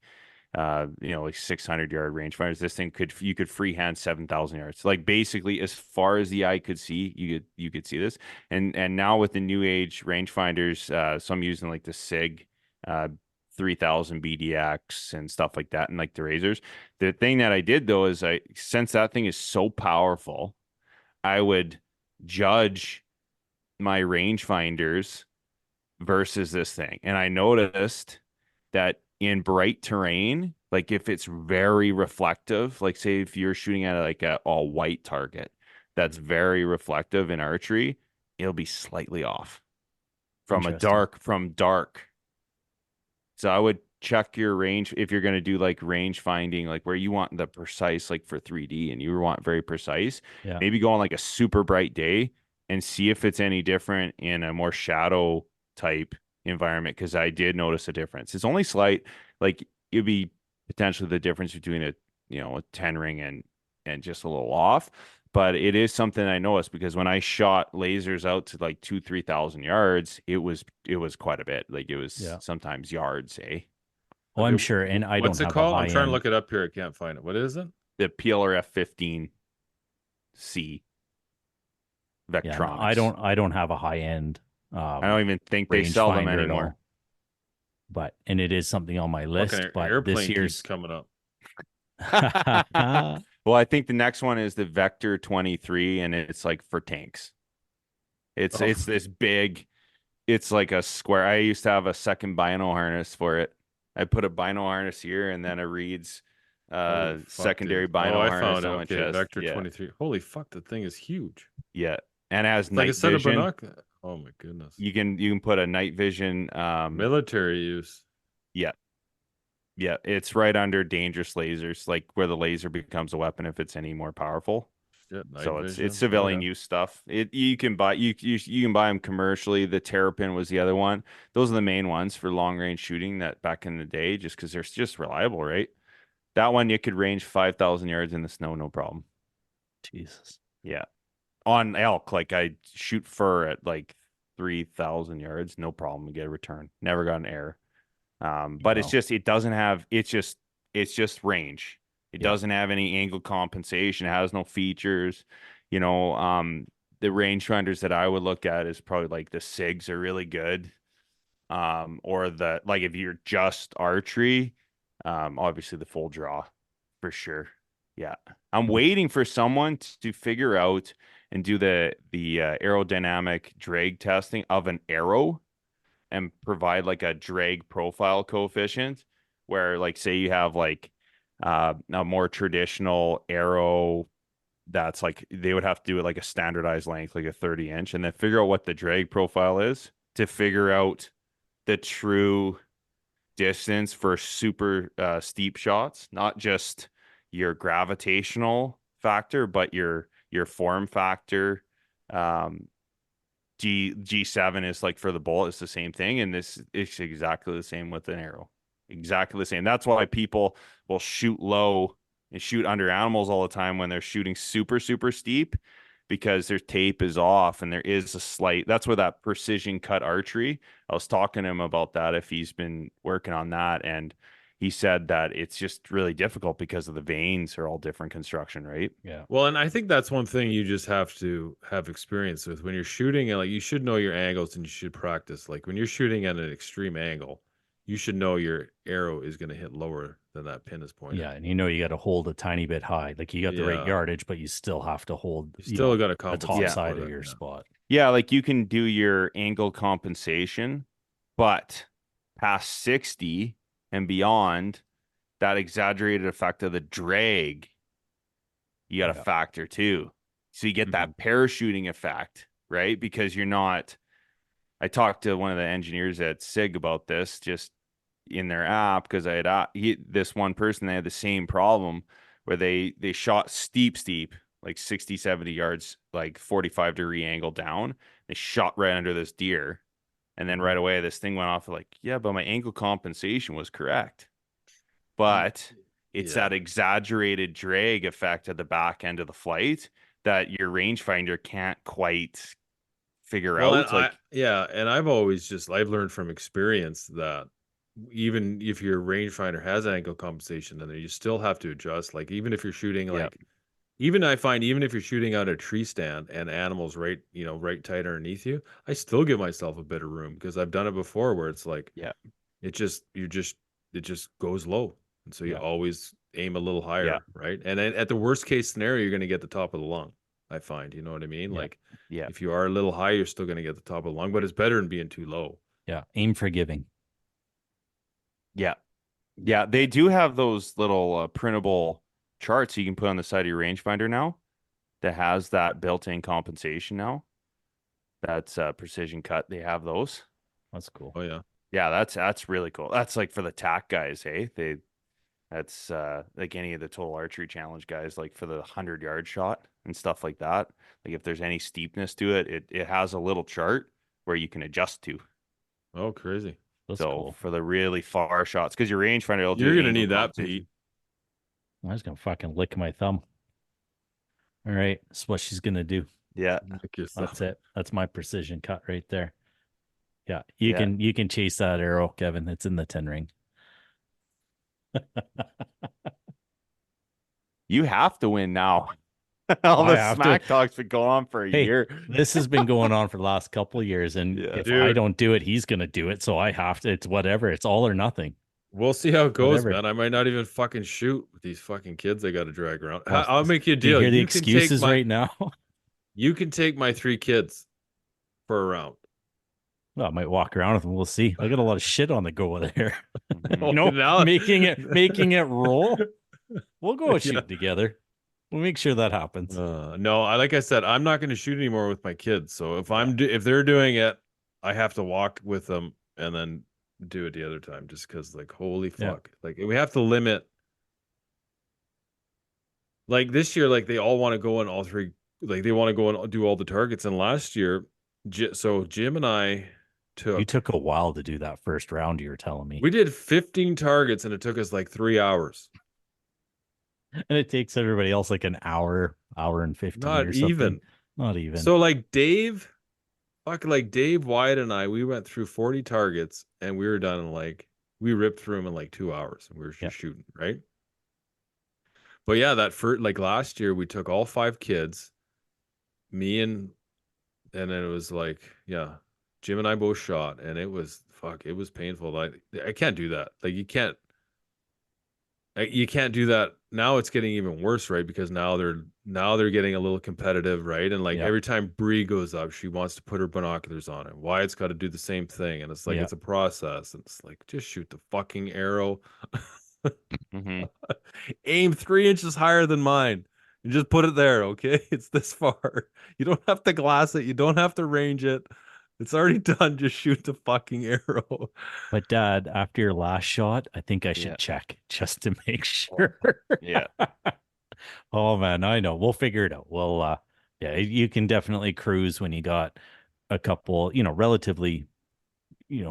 like 600-yard rangefinders. This thing you could freehand 7,000 yards. Like basically as far as the eye could see, you could see this. And now with the new age rangefinders, so I'm using like the SIG 3000 BDX and stuff like that, and like the razors. The thing that I did though is since that thing is so powerful, I would judge my rangefinders versus this thing. And I noticed that in bright terrain, like if it's very reflective, like say if you're shooting at like a all white target that's very reflective in archery, it'll be slightly off from dark. So I would check your range if you're going to do like range finding, like where you want the precise, like for 3D and you want very precise, maybe go on like a super bright day and see if it's any different in a more shadow type environment. Cause I did notice a difference. It's only slight, like it'd be potentially the difference between a 10 ring and just a little off. But it is something I noticed because when I shot lasers out to like 2,000-3,000 yards, it was quite a bit. Like it was sometimes yards, eh? Oh, I'm sure. And I don't have What's it called? I'm trying end. to look it up here. I can't find it. What is it? The PLRF 15C Vectronics. Yeah, I don't have a high end. I don't even think they sell them anymore. But and it is something on my list. But airplane this year's keeps coming up. Well, I think the next one is the Vector 23, and it's like for tanks. It's this big. It's like a square. I used to have a second bino harness for it. I put a bino harness here, and then a Reed's secondary bino harness. I found it. On my Okay, chest. Vector 23. Holy fuck, the thing is huge. Yeah, and it has like night a set vision. Of binoculars. Oh my goodness. You can put a night vision. Military use. Yeah. Yeah, it's right under dangerous lasers, like where the laser becomes a weapon if it's any more powerful. Shit, so it's civilian use stuff. You can buy them commercially. The Terrapin was the other one. Those are the main ones for long range shooting that back in the day, just because they're just reliable, right? That one you could range 5,000 yards in the snow, no problem. Jesus. Yeah, on elk, like I shoot fur at like 3,000 yards, no problem. Get a return. Never got an error. But it's just range. It doesn't have any angle compensation. It has no features. The rangefinders that I would look at is probably like the SIGs are really good. Or the like if you're just archery, obviously the full draw for sure. Yeah. I'm waiting for someone to figure out and do the aerodynamic drag testing of an arrow and provide like a drag profile coefficient where like say you have like a more traditional arrow that's like they would have to do it like a standardized length, like a 30-inch, and then figure out what the drag profile is to figure out the true distance for super steep shots, not just your gravitational factor, but your form factor. G7 is like for the bullet, it's the same thing, and this is exactly the same with an arrow. Exactly the same. That's why people will shoot low and shoot under animals all the time when they're shooting super, super steep, because their tape is off and there is a slight. That's where that precision cut archery. I was talking to him about that if he's been working on that, and he said that it's just really difficult because of the veins are all different construction, right? Yeah. Well, and I think that's one thing you just have to have experience with when you're shooting, and like you should know your angles and you should practice. Like when you're shooting at an extreme angle, you should know your arrow is going to hit lower than that pin is pointed. Yeah, and you got to hold a tiny bit high. Like you got the right yardage, but you still have to hold. You still got to the top side of your spot. Yeah, like you can do your angle compensation, but past 60 and beyond, that exaggerated effect of the drag, you got to factor too. So you get that parachuting effect, right? Because you're not. I talked to one of the engineers at SIG about this just in their app, because I had this one person, they had the same problem where they shot steep, like 60, 70 yards, like 45-degree angle down. They shot right under this deer. And then right away, this thing went off like, yeah, but my angle compensation was correct. But it's that exaggerated drag effect at the back end of the flight that your rangefinder can't quite figure out. And I've learned from experience that even if your rangefinder has angle compensation, then you still have to adjust. Like even if you're shooting even if you're shooting out a tree stand and animals right tight underneath you, I still give myself a bit of room, because I've done it before where it's like it just goes low. And so you always aim a little higher, right? And then at the worst case scenario, you're going to get the top of the lung. I find, you know what I mean? Yeah. Like, Yeah. if you are a little high, you're still going to get the top of the lung, but it's better than being too low. Yeah. Aim for giving. Yeah. Yeah. They do have those little printable charts you can put on the side of your rangefinder now that has that built-in compensation now. That's precision cut. They have those. That's cool. Oh yeah. Yeah, that's really cool. That's like for the TAC guys, hey? That's like any of the total archery challenge guys, like for the 100-yard shot and stuff like that. Like if there's any steepness to it, it has a little chart where you can adjust to. Oh, crazy. That's So cool. for the really far shots, because your rangefinder will do You're going to angle need that, compensation. Pete. I was gonna fucking lick my thumb. All right, that's what she's gonna do. Yeah. Lick yourself. That's it. That's my precision cut right there. Yeah, you Yeah. can chase that arrow, Kevin. It's in the 10 ring. You have to win now. All I the have to. smack talk's been going on for a Hey, year. This has been going on for the last couple of years, and Yeah. if I Dude. don't do it, he's gonna do it. So I have to. It's whatever. It's all or nothing. We'll see how it goes, Whatever. man. I might not even fucking shoot with these fucking kids I got to drag around. Well, I'll make you a Do you deal. hear the You can take excuses my, right now? you can take my 3 kids for a round. Well, I might walk around with them. We'll see. I got a lot of shit on the go there. Mhm. You know, Now- making it roll. We'll go Yeah. shoot together. We'll make sure that happens. No, like I said, I'm not going to shoot anymore with my kids. So if they're doing it, I have to walk with them and then do it the other time, just because, like, holy Yeah. fuck, like we have to limit. Like this year, like they all want to go in all 3, like they want to go and do all the targets. And last year, so Jim and I You took a while to do that first round. You were telling me, we did 15 targets and it took us like 3 hours. and it takes everybody else like an hour and 15. Not or something. even. Not even. So like Dave, Wyatt and I, we went through 40 targets and we were done in we ripped through them in like 2 hours and we were just Yeah. shooting, right? But yeah, that for like last year, we took all 5 kids, me and then it was like, yeah, Jim and I both shot and it was painful. Like I can't do that. Like you can't do that. Now it's getting even worse, right? Because now they're getting a little competitive, right? And like Yeah. every time Bree goes up, she wants to put her binoculars on it. Wyatt's got to do the same thing, and it's like Yeah. it's a process. And it's like just shoot the fucking arrow, Mhm. aim 3 inches higher than mine, and just put it there. Okay, it's this far. You don't have to glass it. You don't have to range it. It's already done. Just shoot the fucking arrow. But Dad, after your last shot, I think I should Yeah. check just to make sure. Yeah. Oh man, I know. We'll figure it out. Well, yeah, you can definitely cruise when you got a couple, relatively,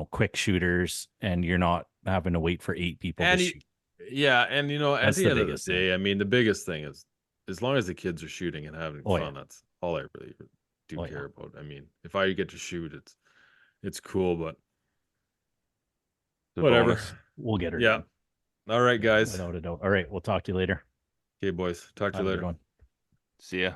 quick shooters, and you're not having to wait for 8 people And to you- shoot. Yeah, and at That's the the end of the biggest thing. day, I mean, the biggest thing is as long as the kids are shooting and having Oh, fun, yeah. that's all I really do Oh, yeah. care about. I mean, if I get to shoot, it's cool, but The whatever. bonus. We'll get her. Yeah. done. All right, guys. Without a doubt. All right, we'll talk to you later. Okay, boys. Talk to Have you a good later. one. See ya.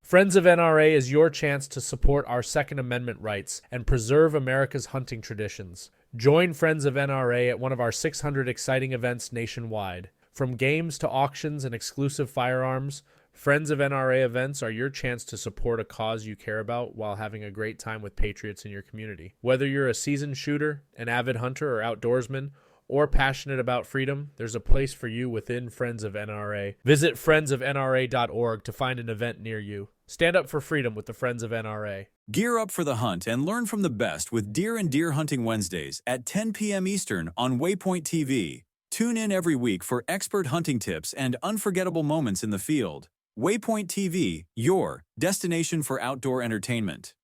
Friends of NRA is your chance to support our Second Amendment rights and preserve America's hunting traditions. Join Friends of NRA at one of our 600 exciting events nationwide. From games to auctions and exclusive firearms, Friends of NRA events are your chance to support a cause you care about while having a great time with patriots in your community. Whether you're a seasoned shooter, an avid hunter or outdoorsman, or passionate about freedom, there's a place for you within Friends of NRA. Visit friendsofnra.org to find an event near you. Stand up for freedom with the Friends of NRA. Gear up for the hunt and learn from the best with Deer and Deer Hunting Wednesdays at 10 p.m. Eastern on Waypoint TV. Tune in every week for expert hunting tips and unforgettable moments in the field. Waypoint TV, your destination for outdoor entertainment.